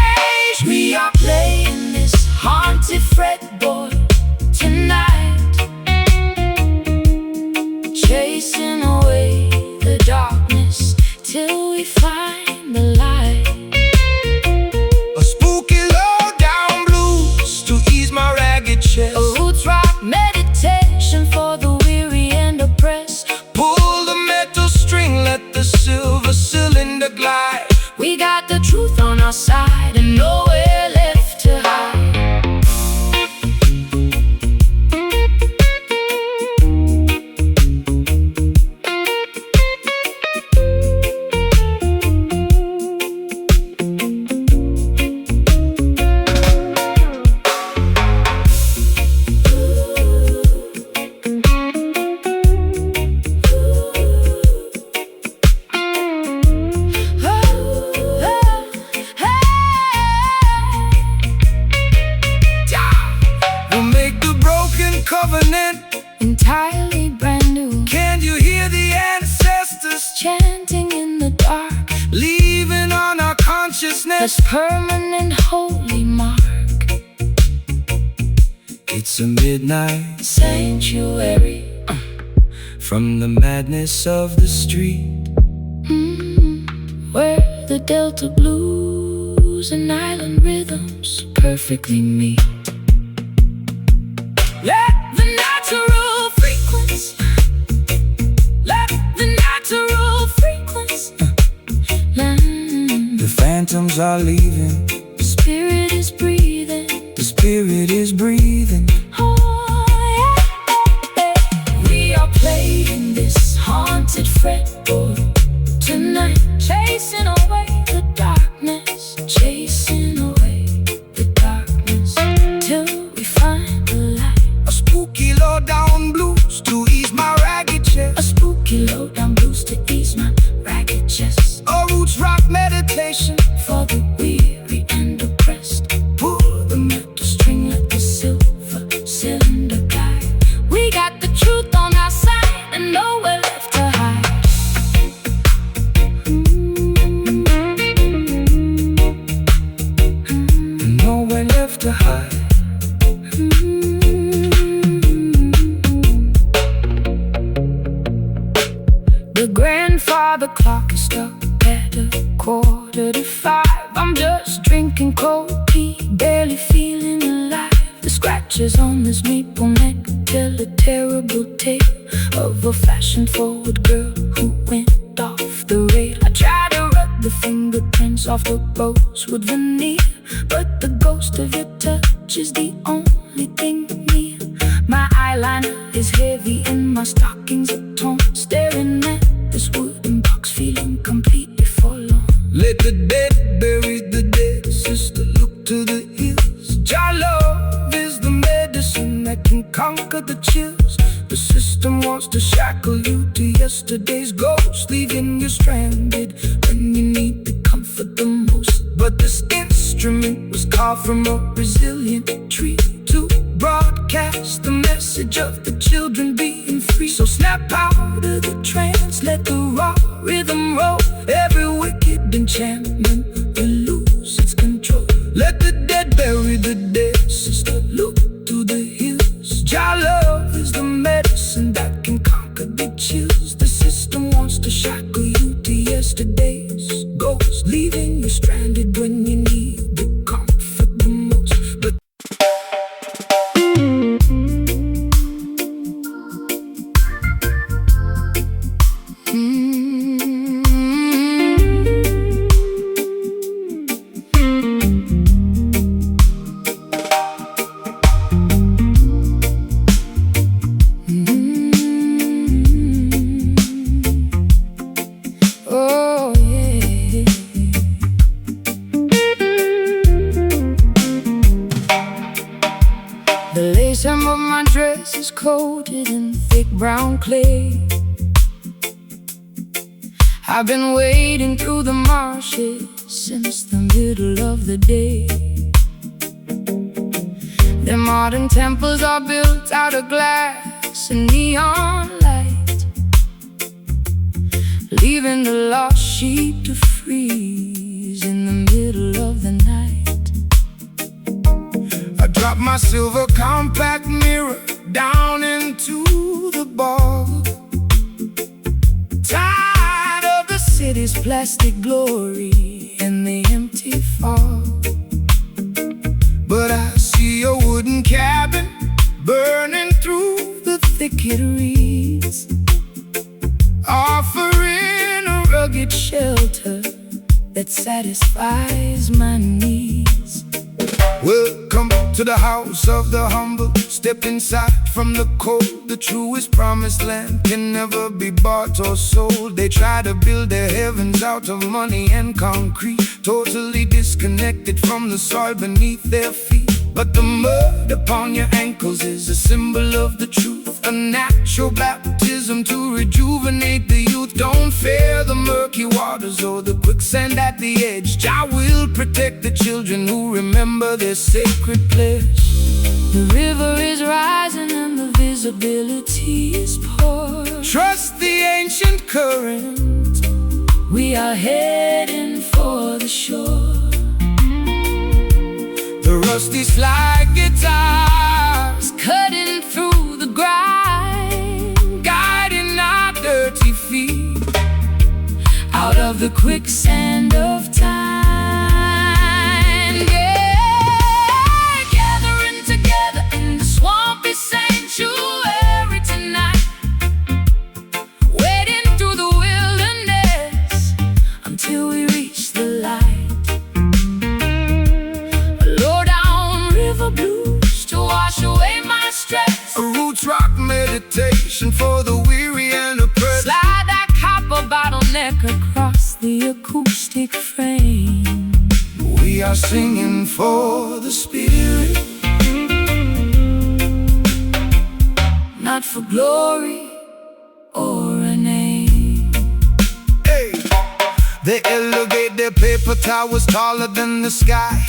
rage. we are playing this haunted fretboard tonight, chasing away the darkness till we find the light. A spooky low-down blues to ease my ragged chest. A roots rock meditation for the weary and oppressed. Pull the metal string, let the silver cylinder glide. We got the truth on our side and nowhere left to hide. Covenant Entirely brand new, Can you hear the ancestors chanting in the dark, leaving on our consciousness? this permanent holy mark. It's a midnight Sanctuary, from the madness of the street. where the Delta blues and island rhythms perfectly meet. Let the natural frequency, let the natural frequency land. The phantoms are leaving, The spirit is breathing. the spirit is breathing. Oh, yeah. We are playing this haunted fretboard tonight, chasing away the darkness, chasing away the darkness till we find the light. A spooky low-down blues to ease my ragged A chest. spooky low-down blues to ease my ragged chest. A roots rock meditation For the weary and oppressed, pull the metal string like the silver cylinder guide. We got the truth on our side and nowhere left to hide. and nowhere left to hide. The grandfather clock is stuck at 4:45. I'm just drinking cold tea, barely feeling alive. The scratches on this maple neck tell a terrible tale of a fashion-forward girl who went off the rail. I try to rub the fingerprints off the rosewood veneer, but the ghost of your touch is the only thing near. My eyeliner is heavy and my stockings are torn, staring at this wooden box, feeling completely forlorn. Let the dead bury the dead, sister, look to the hills. Your love is the medicine that can conquer the chills. The system wants to shackle you to yesterday's ghost, leaving you stranded when you need the comfort the most. But this instrument was carved from a resilient tree to broadcast the message of the children being free. So snap out of the trance, let the raw rhythm roll. Every wicked enchantment will lose its control. Let the dead bury the dead, sister, look to the hills. Your love is the medicine that can conquer the chills. The system wants to shackle you to yesterday's ghost, leaving you stranded when you need the comfort the most. But Oh, yeah. The lace hem of my dress is coated in thick brown clay. I've been wading through the marshes since the middle of the day. Their modern temples are built out of glass and neon light, leaving the lost sheep to freeze in the middle of the night. I dropped my silver compact mirror down into the bog, Tired of the city's plastic glory and the empty fog. but I see a wooden cabin burning through the thicket reeds, offering a rugged shelter that satisfies my needs. Welcome to the house of the humble. Step inside from the cold. The truest promised land can never be bought or sold. They try to build their heavens out of money and concrete, totally disconnected from the soil beneath their feet. But the mud upon your ankles is a symbol of the truth, a natural baptism to rejuvenate the youth. Don't fear the murky waters or the quicksand at the edge. Jah will protect the children who remember their sacred pledge. The river is rising and the visibility is poor. Trust the ancient current. We are heading for the shore. The rusty slide guitars Cutting through the grind, guiding our dirty feet out of the quicksand of time. Yeah, gathering together in the swampy sanctuary tonight, wading through the wilderness until we reach the light. Blues to wash away my stress, a roots rock meditation for the weary and oppressed. Slide that copper bottleneck across the acoustic frame. We are singing for the spirit, not for glory or a name. hey. They elevate their paper towers taller than the sky,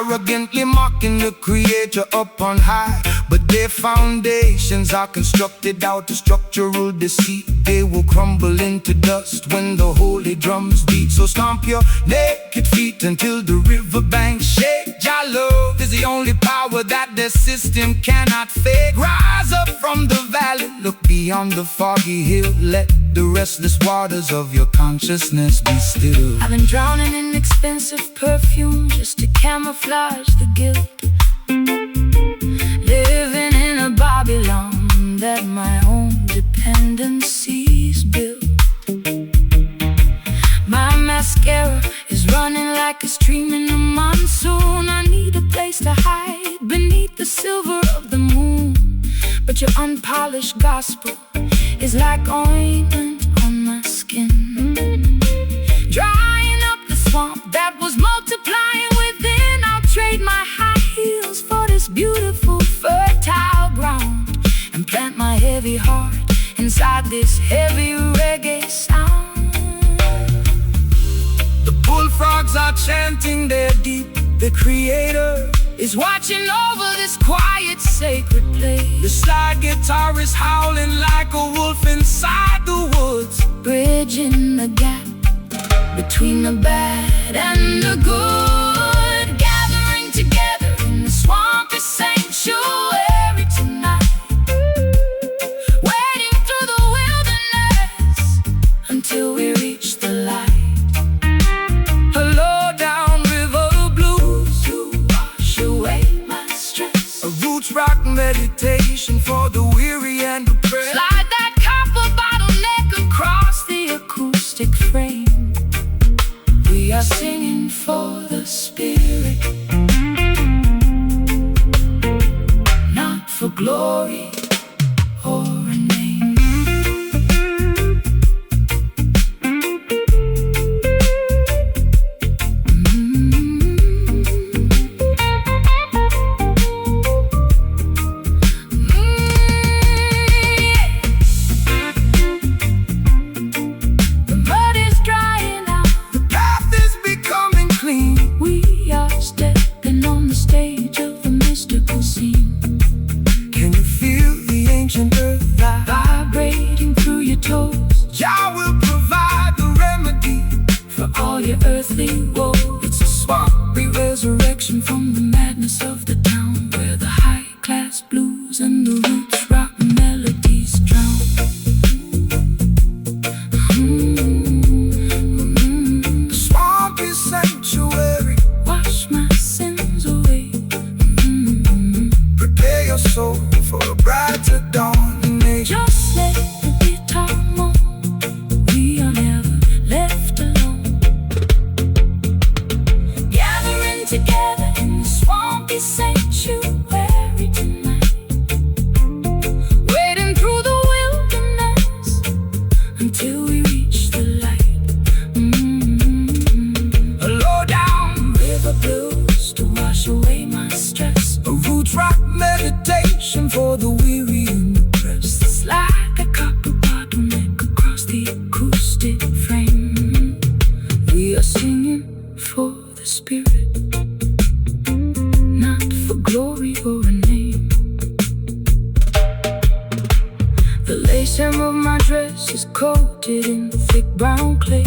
arrogantly mocking the creator up on high. But their foundations are constructed out of structural deceit. They will crumble into dust when the holy drums beat. So stomp your naked feet until the riverbanks shake. Jah love is the only power that their system cannot fake. Rise up from the valley, look beyond the foggy hill. Let the restless waters of your consciousness be still. I've been drowning in expensive perfume just to camouflage the guilt, living in a Babylon that my own dependencies built. My mascara is running like a stream in the monsoon. I need a place to hide beneath the silver of the moon. But your unpolished gospel is like ointment on my skin, drying up the swamp that was multiplying within. I'll trade my high heels for this beautiful fertile ground and plant my heavy heart inside this heavy reggae sound. The bullfrogs are chanting their deep. The creator is watching over this quiet sacred place. The slide guitar is howling like a wolf inside the woods, bridging the gap between the bad and the good. Gathering together in the swampy sanctuary tonight, wading through the wilderness until we reach the light. a low down river blues To wash away my stress, a roots rock meditation for the weary and oppressed. slide that copper bottleneck across the acoustic frame. We are singing for the spirit, not for glory or a name. The mud is drying out, The path is becoming clean. we are stepping on the stage of the mystical scene. his sanctuary tonight, wading through the wilderness until we reach the light. A low down River blues to wash away my stress, a roots rock meditation for the weary and depressed. it's like a copper bottleneck across the acoustic frame. We are singing for the spirit, not for glory or a name. The lace hem of my dress is coated in thick brown clay.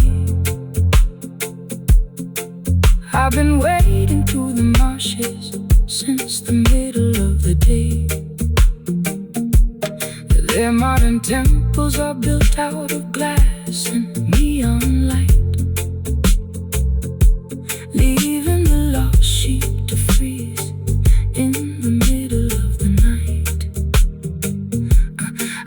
I've been wading through the marshes since the middle of the day. Their modern temples are built out of glass and neon light, leaving the lost sheep to freeze in the middle of the night.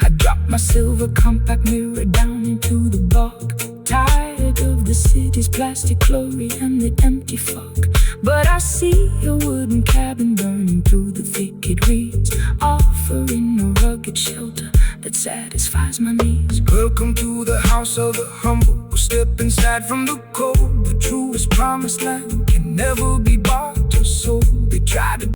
I dropped my silver compact mirror down into the bog, tired of the city's plastic glory and the empty fog. But I see a wooden cabin burning through the thicket reeds, offering a rugged shelter that satisfies my needs. Welcome to the house of the humble. We'll step inside from the cold. The truest promised land can never be bought or sold. They try to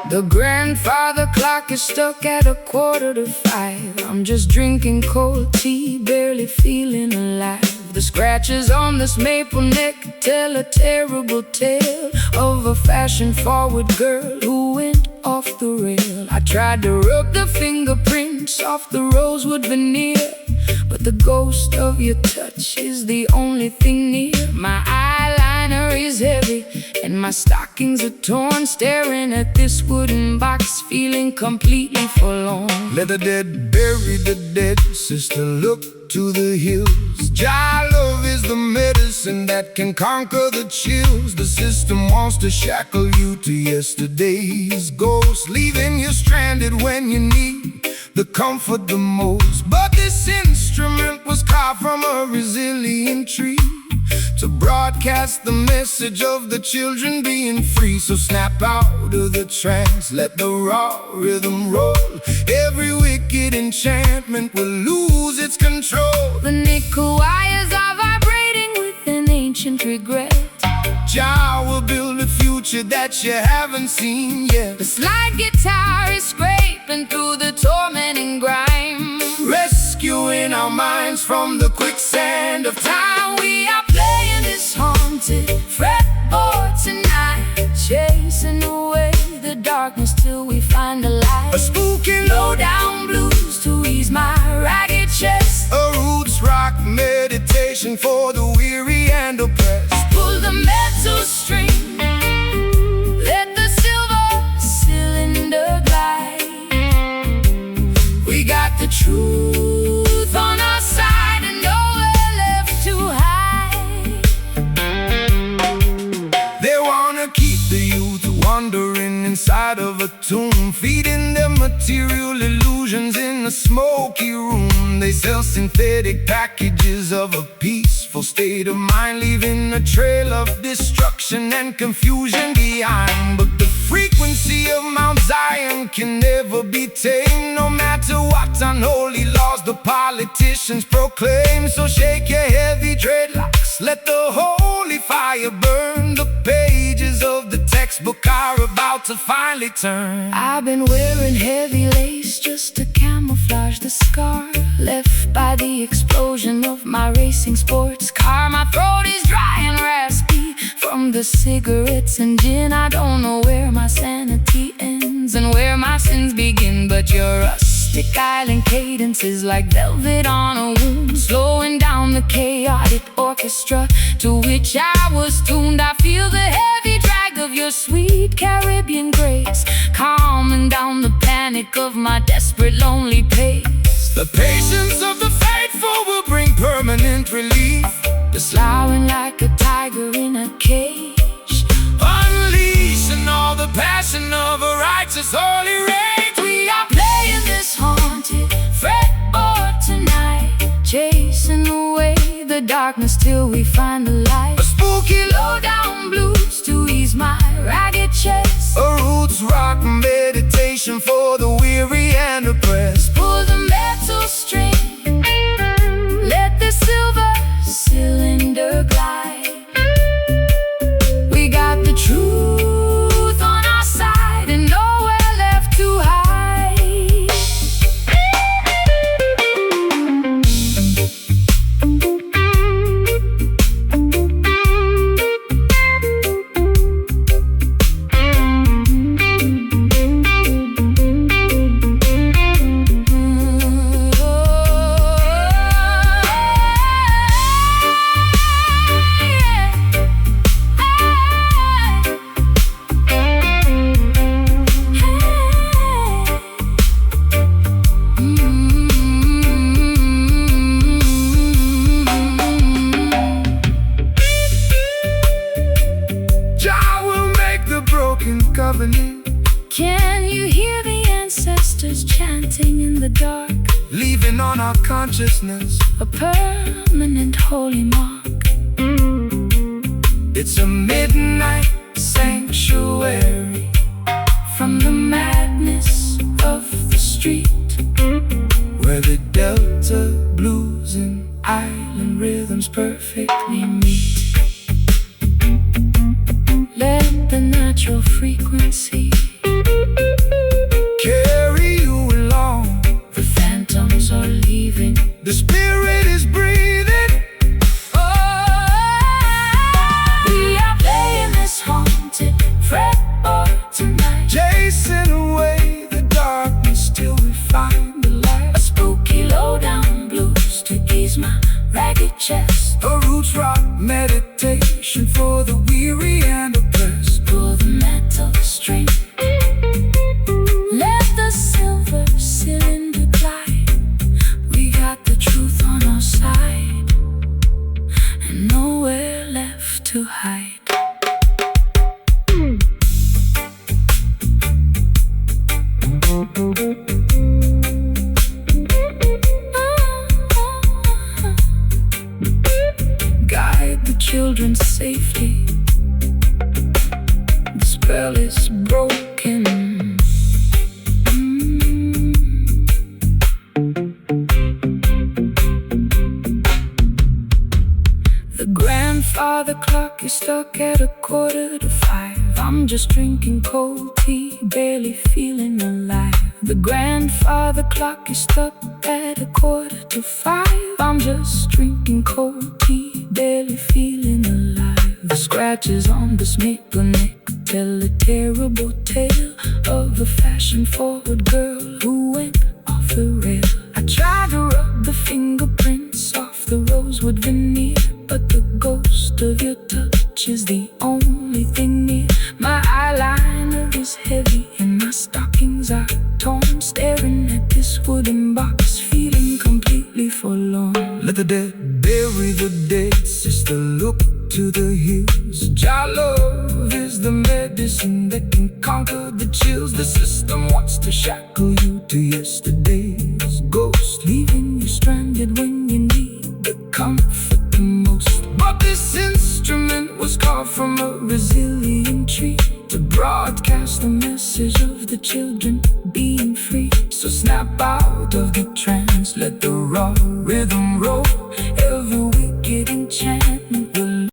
The grandfather clock is stuck at 4:45. I'm just drinking cold tea, barely feeling alive. The scratches on this maple neck tell a terrible tale of a fashion-forward girl who went off the rail. I tried to rub the fingerprints off the rosewood veneer, but the ghost of your touch is the only thing near. My eyeliner is heavy and my stockings are torn, staring at this wooden box, feeling completely forlorn. let the dead bury the dead, sister, look to the hills. Jah love is the medicine that can conquer the chills. The system wants to shackle you to yesterday's ghost, leaving you stranded when you need the comfort the most. But this instrument was carved from a resilient tree to broadcast the message of the children being free. So snap out of the trance, let the raw rhythm roll. Every wicked enchantment will lose its control. The nickel wires are vibrating with an ancient regret. Jah will build a future that you haven't seen yet. The slide guitar is scraping through the tormenting grime, Rescuing our minds from the quicksand of time. we are playing this haunted fretboard tonight, chasing away the darkness till we find a light. A spooky Low down blues to ease my ragged chest, a roots rock meditation for the weary and oppressed. pull the metal string, let the silver cylinder glide. We got the truth on our side and nowhere left to hide. They wanna keep the youth wandering inside of a tomb, feeding them material illusions in a smoky room. They sell synthetic packages of a peaceful state of mind, leaving a trail of destruction and confusion behind. But the frequency of Mount Zion can never be tamed, no matter what unholy laws the politicians proclaim. So shake your heavy dreadlocks, let the holy fire burn. The pages of the textbook are about to finally turn. I've been wearing heavy lace just to camouflage the scar left by the explosion of my racing sports car. My throat is dry and raspy from the cigarettes and gin. I don't know where my sanity ends and where my sins begin, but you're a majestic island cadences like velvet on a wound, slowing down the chaotic orchestra to which I was tuned. I feel the heavy drag of your sweet Caribbean grace, calming down the panic of my desperate lonely pace. The patience of the faithful will bring permanent relief. Slowing like a tiger in a cage, Unleashing all the passion of a righteous holy rage. we are playing this haunted fretboard tonight, chasing away the darkness till we find the light. A spooky Low-down blues to ease my ragged chest, a roots rock meditation for the weary and oppressed. pull the metal string, let the silver cylinder glide. We got the truth on our side and nowhere left to hide. Covenant, Can you hear the ancestors chanting in the dark? leaving on our consciousness A permanent holy mark. it's a midnight sanctuary From the madness of the street, where the Delta blues and island rhythms perfectly meet. let the natural frequency Carry you along, the phantoms are leaving. the spirit is breathing. We are playing this haunted fretboard tonight, Chasing away the darkness till we find the light. a spooky low-down blues to ease my ragged chest, A roots rock meditation for the weary and oppressed. pull the metal string, let the silver cylinder glide. We got the truth on our side and nowhere left to hide. Guide the children's safety, the spell is broken. The grandfather clock is stuck at 4:45. I'm just drinking cold tea, barely feeling alive. The grandfather clock is stuck at 4:45. I'm just drinking cold tea, barely feeling alive. The scratches on this maple neck tell a terrible tale of a fashion-forward girl who went off the rail. I tried to rub the fingerprints off the rosewood veneer, but the ghost of your touch is the only thing near. My eyeliner is heavy and my stockings are torn, staring at this wooden box, feeling completely forlorn. Let the dead bury the dead, sister, look to the hills. Jah love is the medicine that can conquer the chills. The system wants to shackle you to yesterday's ghost, leaving you stranded when you need the comfort the most. But this instrument was carved from a resilient tree to broadcast the message of the children being free. So snap out of the trance, let the raw rhythm roll. Every wicked enchantment will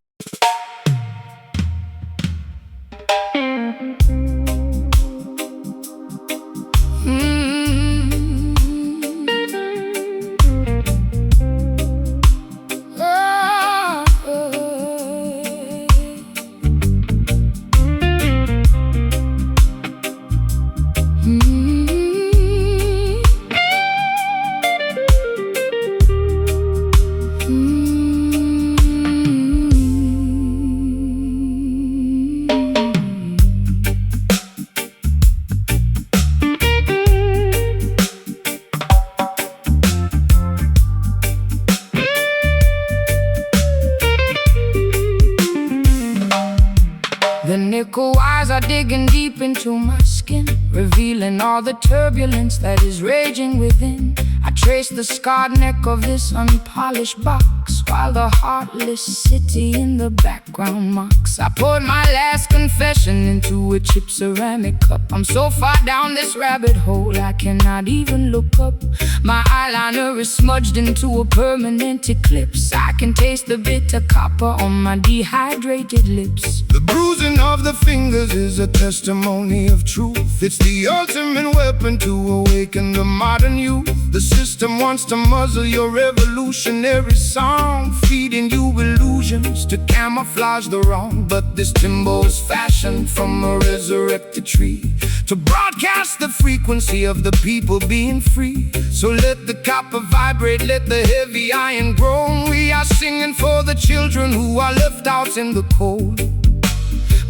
Chemical wires are digging deep into my skin, revealing all the turbulence that is raging within. I trace the scarred neck of this unpolished box, while the heartless city in the background mocks. I poured my last confession into a chipped ceramic cup. I'm so far down this rabbit hole I cannot even look up. My eyeliner is smudged into a permanent eclipse. I can taste the bitter copper on my dehydrated lips. The bruising of the fingers is a testimony of truth. It's the ultimate weapon to awaken the modern youth. The system wants to muzzle your revolutionary song, feeding you illusions to camouflage the wrong. But this timbo's fashioned from a resurrected tree to broadcast the frequency of the people being free. So let the copper vibrate, let the heavy iron groan. We are singing for the children who are left out in the cold.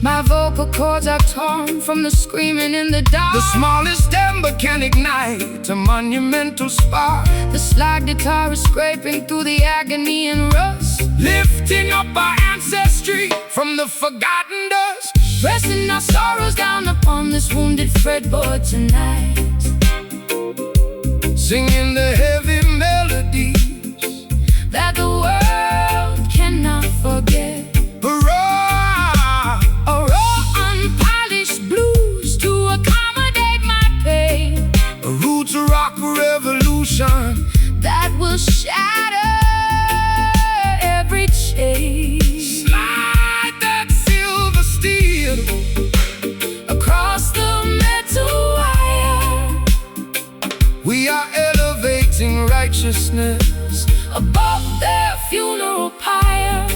My vocal cords are torn from the screaming in the dark. The smallest ember can ignite a monumental spark. The slide guitar is scraping through the agony and rust, lifting up our ancestry from the forgotten dust, pressing our sorrows down upon this wounded fretboard tonight, singing the heavy melodies that the world cannot forget. Hurrah! Raw, unpolished blues to accommodate my pain. A roots rock revolution that will shatter every chain. Slide that silver steel across the metal wire. We are elevating righteousness above their funeral pyre.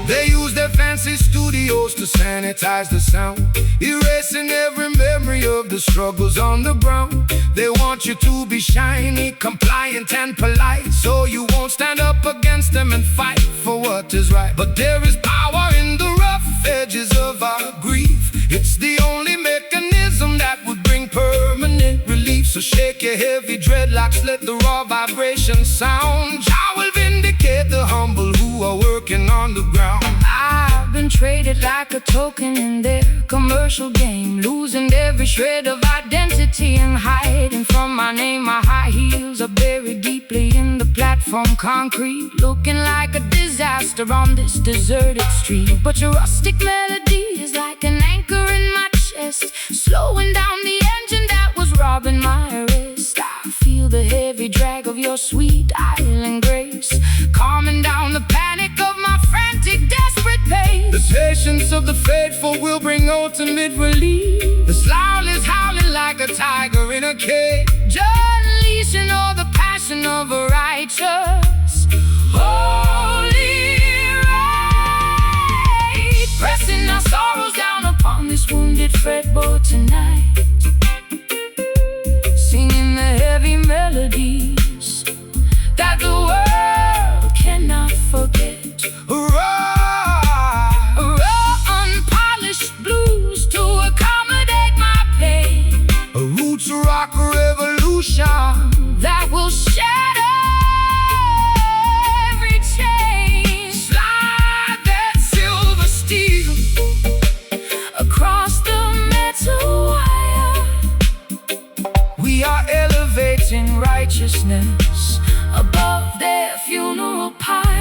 They use their fancy studios to sanitize the sound, erasing every memory of the struggles on the ground. They want you to be shiny, compliant and polite, so you won't stand up against them and fight for what is right. But there is power in the rough edges of our grief. It's the only mechanism that would bring permanent relief. So shake your heavy dreadlocks, let the raw vibration sound. Jah will vindicate the humble who are working on the ground. I've been traded like a token in their commercial game, losing every shred of identity and hiding from my name. My high heels are buried deeply in the platform concrete, looking like a disaster on this deserted street. But your rustic melody is like an anchor in my chest, slowing down the engine that was robbing my rest. I feel the heavy drag of your sweet island grace, calming down the panic of my frantic, desperate pace. The patience of the faithful will bring ultimate relief. The slough is howling like a tiger in a cage, unleashing all the passion of a righteous holy rage, pressing our sorrows down upon this wounded fretboard tonight, singing the heavy melodies that the world cannot forget. Hurrah! Raw, unpolished blues to accommodate my pain. A roots rock revolution that will shatter every chain. Slide that silver steel across the metal wire. We are elevating righteousness above their funeral pyre.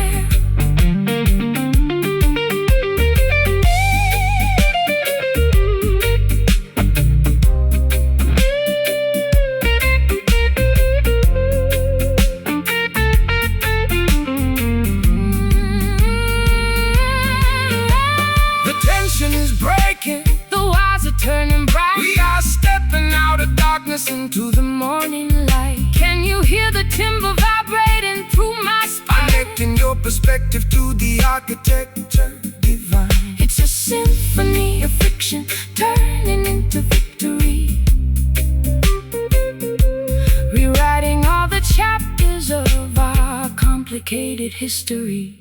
Turning bright. We are stepping out of darkness into the morning light. Can you hear the timber vibrating through my spine? Connecting your perspective to the architecture divine. It's a symphony of fiction turning into victory, rewriting all the chapters of our complicated history.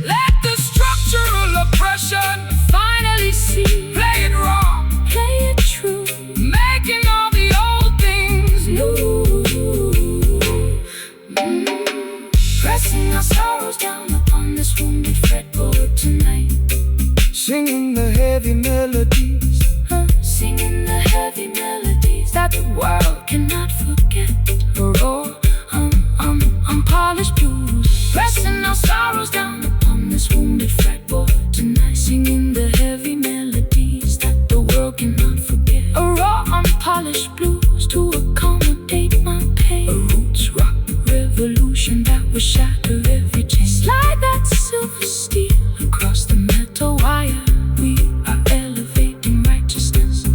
Let the structural oppression finally see. Play it raw, play it true, making all the old things new. Pressing our sorrows down upon upon this wounded fretboard tonight. Singing the heavy melodies, Singing the heavy melodies that the world cannot forget. raw, Unpolished blues, pressing our sorrows down upon this wounded fretboard tonight. singing the heavy melodies that the world cannot forget. A raw, unpolished blues to accommodate my pain. A roots rock Revolution that will shatter every chain. Slide that silver steel across the metal wire. We are elevating righteousness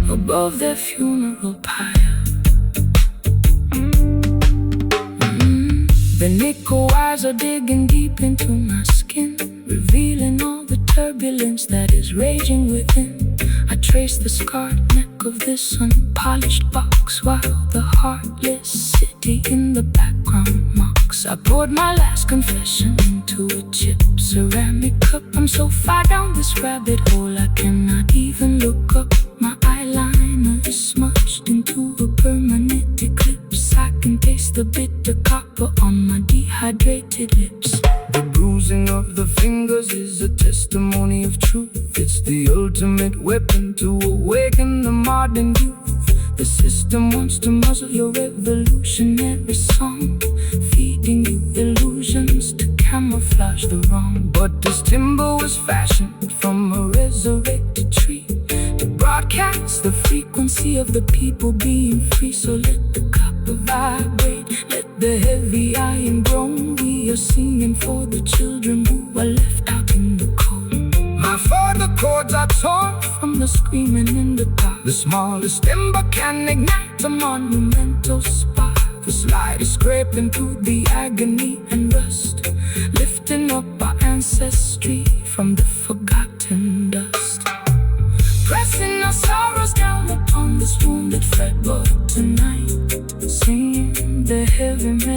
above their funeral pyre. The nickel wires are digging deep into my skin, Revealing all the turbulence that is raging within. I trace the scarred neck of this unpolished box, while the heartless city in the background mocks. I poured my last confession into a chipped ceramic cup. I'm so far down this rabbit hole I cannot even look up. My eyeliner is smudged into a permanent eclipse. I can taste the bitter copper on my dehydrated lips. The bruising of the fingers is a testimony of truth. It's the ultimate weapon to awaken the modern youth. The system wants to muzzle your revolutionary song, feeding you illusions to camouflage the wrong. But this timber was fashioned From a resurrected tree to broadcast the frequency of the people being free. So let the copper vibrate, let the heavy iron groan. We are singing for the children who are left out in the cold. My further chords are torn From the screaming in the dark, the smallest ember can ignite a monumental spark. the slightest Scraping through the agony and rust, lifting up our ancestry from the forgotten dust. Pressing our sorrows down upon this wounded fretboard tonight. Singing the heavy melody.